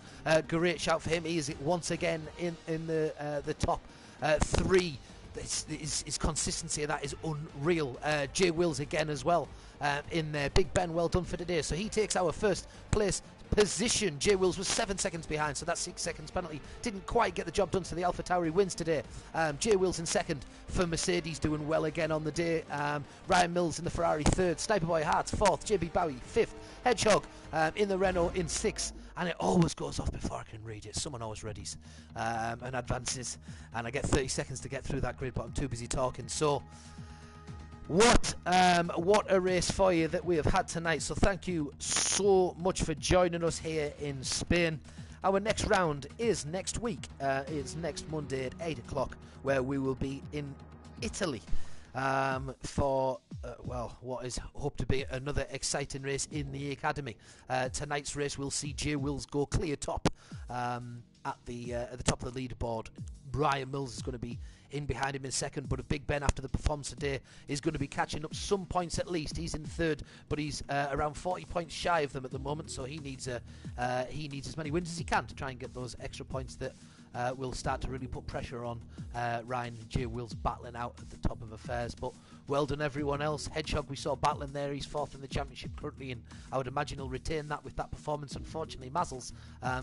great shout for him. He is once again in the top 3. His consistency of that is unreal. Jay Wills again as well in there. Big Ben, well done for today. So he takes our 1st place position. Jay Wills was 7 seconds behind, so that 6 seconds penalty didn't quite get the job done. So the Alpha Tauri wins today. Jay Wills in 2nd for Mercedes, doing well again on the day. Ryan Mills in the Ferrari 3rd. Sniper Boy Hearts 4th. JB Bowie 5th. Hedgehog in the Renault in 6th. And it always goes off before I can read it. Someone always readies and advances, and I get 30 seconds to get through that grid, but I'm too busy talking. So What a race for you that we have had tonight. So thank you so much for joining us here in Spain. Our next round is next week. It's next Monday at 8 o'clock, where we will be in Italy for, what is hoped to be another exciting race in the Academy. Tonight's race will see Jay Wills go clear top at the top of the leaderboard. Brian Mills is going to be in behind him in second, but a Big Ben, after the performance today, is going to be catching up some points at least. He's in third, but he's around 40 points shy of them at the moment, so he needs as many wins as he can to try and get those extra points that will start to really put pressure on Ryan and Jay Wills battling out at the top of affairs. But well done everyone else. Hedgehog, we saw battling there. He's fourth in the championship currently, and I would imagine he'll retain that with that performance. Unfortunately, Mazzles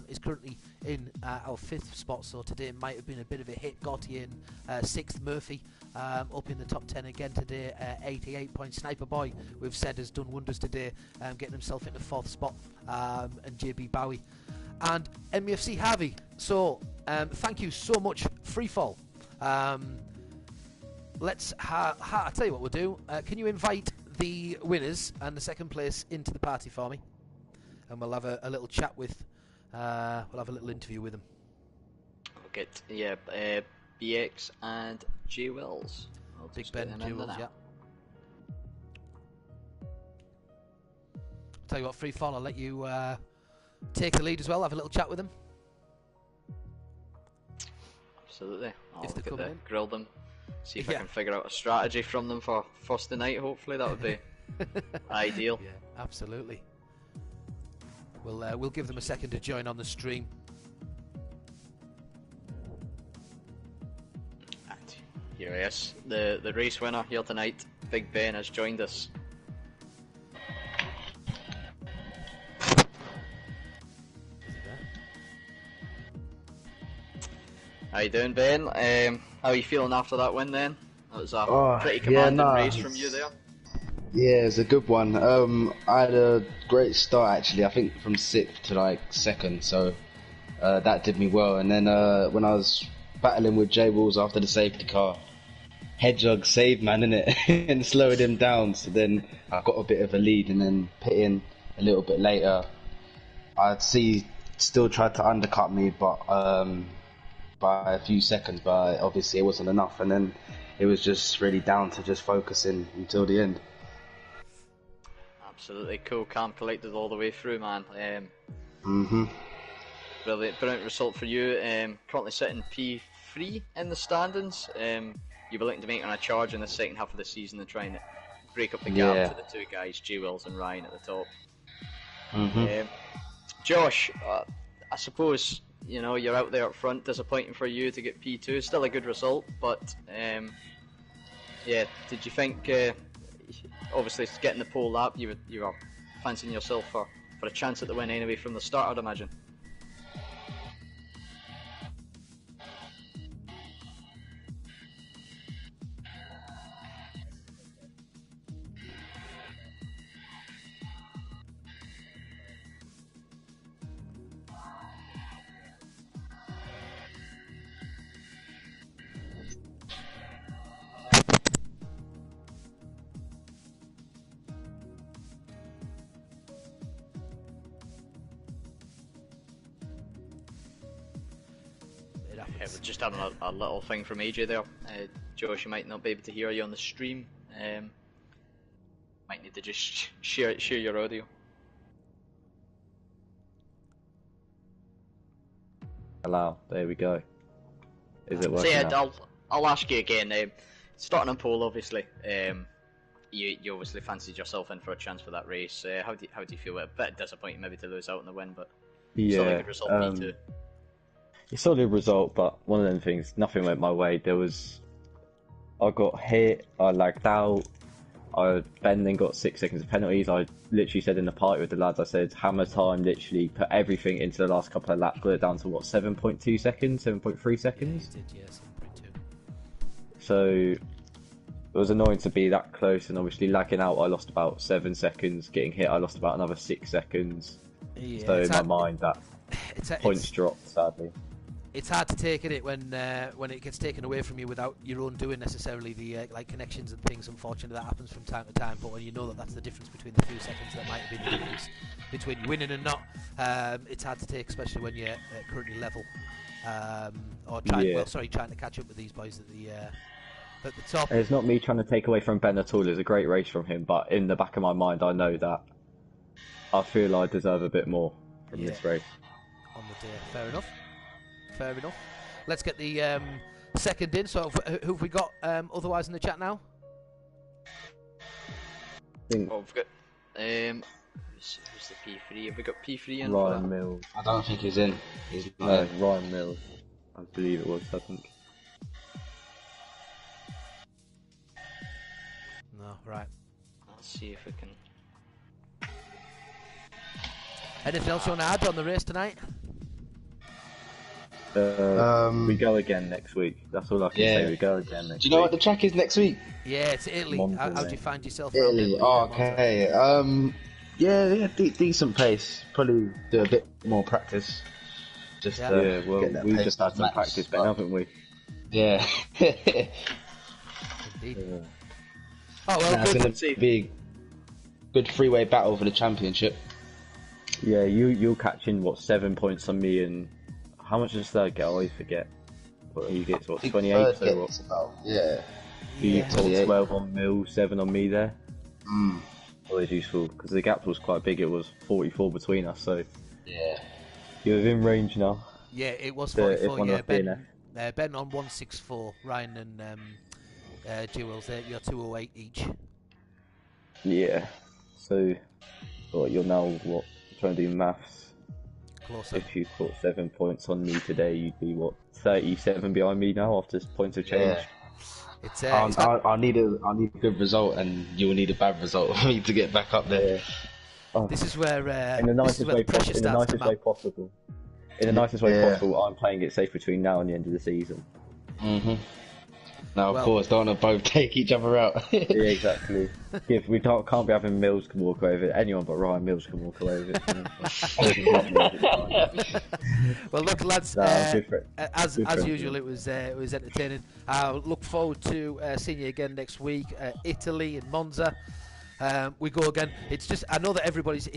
is currently in our fifth spot, so today might have been a bit of a hit. Gautier in sixth. Murphy up in the top 10 again today. 88 points. Sniper Boy, we've said, has done wonders today, getting himself in the fourth spot, and JB Bowie and MEFC Harvey. So thank you so much, Freefall. Let's I'll tell you what we'll do. Can you invite the winners and the second place into the party for me, and we'll have a little chat with we'll have a little interview with them. I'll get BX and J Wills. Big Ben and J Wills, yeah. Tell you what, Freefall, I'll let you take the lead as well. Have a little chat with them. Absolutely. I'll If they look come at in. Grill them. See if I can figure out a strategy from them for first of night. Hopefully that would be ideal. Yeah, absolutely. We'll give them a second to join on the stream. And here he is, the race winner here tonight. Big Ben has joined us. How you doing, Ben? How are you feeling after that win then? That was a pretty commanding race from you there. Yeah, it's a good one. I had a great start actually. I think from 6th to like 2nd, so that did me well. And then when I was battling with J Wills after the safety car, Hedgehog saved man, innit, and slowed him down. So then I got a bit of a lead, and then pit in a little bit later. I'd see still tried to undercut me, but by a few seconds, but obviously it wasn't enough. And then it was just really down to just focusing until the end. Absolutely cool, calm, collected all the way through, man. Brilliant result for you. Currently sitting P3 in the standings. You'll be looking to make on a charge in the second half of the season and trying to break up the gap to the two guys, J Wills and Ryan at the top. Josh, I suppose, you know, you're out there up front. Disappointing for you to get P2. Still a good result, but yeah, did you think, obviously getting the pole lap, you were fancying yourself for a chance at the win anyway from the start, I'd imagine? Yeah, we're just having a little thing from AJ there. Josh, you might not be able to hear you on the stream. Might need to just share your audio. Hello, there we go. Is it working? So yeah, now? I'll ask you again. Starting on pole, obviously. You obviously fancied yourself in for a chance for that race. How do you feel? A bit disappointing maybe to lose out in the win, but still a good result. P2. It's still a good result, but one of them things, nothing went my way. I got hit, I lagged out, Ben then got 6 seconds of penalties. I literally said in the party with the lads, I said hammer time, literally put everything into the last couple of laps, got it down to what, 7.2 seconds, 7.3 seconds? Yeah, you did, yeah, 7.2. So it was annoying to be that close, and obviously lagging out, I lost about 7 seconds, getting hit, I lost about another 6 seconds. Yeah, so in my mind, that points dropped, sadly. it's hard to take it when it gets taken away from you without your own doing necessarily. The like connections and things, unfortunately, that happens from time to time. But when you know that that's the difference between the few seconds that might have been the difference between you winning and not, it's hard to take, especially when you're currently level or trying to catch up with these boys at the top. It's not me trying to take away from Ben at all. It's a great race from him, but in the back of my mind, I know that I feel I deserve a bit more from this race. On the day, fair enough. Let's get the second in. So who have we got otherwise in the chat now? We've got who's the P3? Have we got P3 in? Ryan Mills. I don't think he's in. No, Ryan Mills. I believe it was. I think. No, right. Let's see if we can. Anything else you want to add on the race tonight? We go again next week. That's all I can say. We go again next week. Do you know what the track is next week? Yeah, it's Italy. Monza, How do you find yourself? Italy. Okay. Decent pace. Probably do a bit more practice. Just well, get that we pace just had some max, practice, Ben, haven't we? Yeah. Indeed. Oh well, That's going to be a good three-way battle for the championship. Yeah, you're catching 7 points on me, and how much does third get? I always forget. What you get? 28? So what? Yeah. You get 12 on Mill, 7 on me there. Always useful because the gap was quite big. It was 44 between us, so yeah. You're within range now. Yeah, it was 44. Yeah, Ben on 164. Ryan and Jewels, you're 208 each. Yeah. So, you're now trying to do maths. Closer. If you caught 7 points on me today, you'd be 37 behind me now after points have changed. Yeah. I need a good result, and you'll need a bad result for me to get back up there. Yeah. Oh. This is where in the nicest way possible. In the nicest way possible, I'm playing it safe between now and the end of the season. Now, of course, don't want to both take each other out. Yeah, exactly. We can't be having Mills can walk away with it. Anyone but Ryan Mills can walk away with it. Well, look, lads. As usual, it was entertaining. I'll look forward to seeing you again next week. Italy and Monza. We go again. It's just I know that everybody's.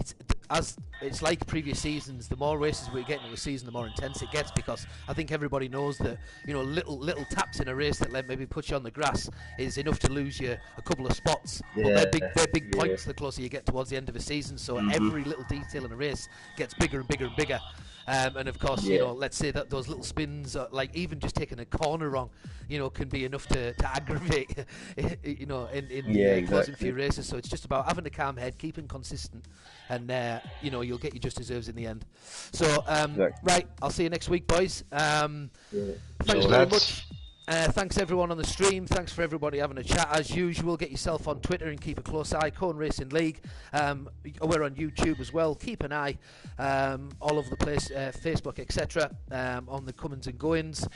It's like previous seasons. The more races we get into a season, the more intense it gets, because I think everybody knows that little taps in a race that maybe put you on the grass is enough to lose you a couple of spots. But they're big points the closer you get towards the end of a season. So every little detail in a race gets bigger and bigger and bigger. And of course, let's say that those little spins, like even just taking a corner wrong, can be enough to aggravate, in the closing few races. So it's just about having a calm head, keeping consistent, and you'll get your just deserves in the end. So right, I'll see you next week, boys. Thanks very much. Thanks everyone on the stream. Thanks for everybody having a chat. As usual, get yourself on Twitter and keep a close eye. Cone Racing League. We're on YouTube as well. Keep an eye all over the place, Facebook, etc. On the comings and goings.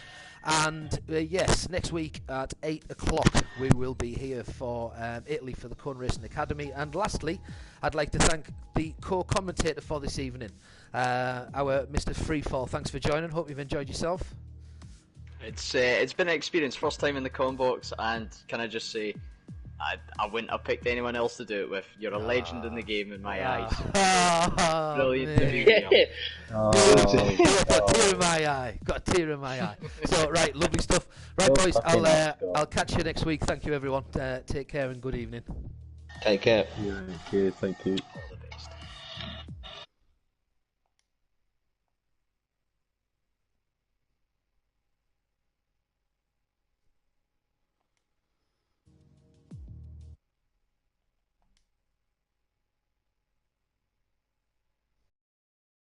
And yes, next week at 8 o'clock we will be here for Italy for the Cone Racing Academy. And lastly, I'd like to thank the co-commentator for this evening, our Mr. Freefall. Thanks for joining. Hope you've enjoyed yourself. It's been an experience, first time in the com box, and can I just say, I wouldn't have picked anyone else to do it with. You're a legend in the game in my eyes. Brilliant to be here. Got a tear in my eye. Got a tear in my eye. So right, lovely stuff. Right, boys, I'll catch you next week. Thank you, everyone. Take care and good evening. Take care. Yeah, thank you.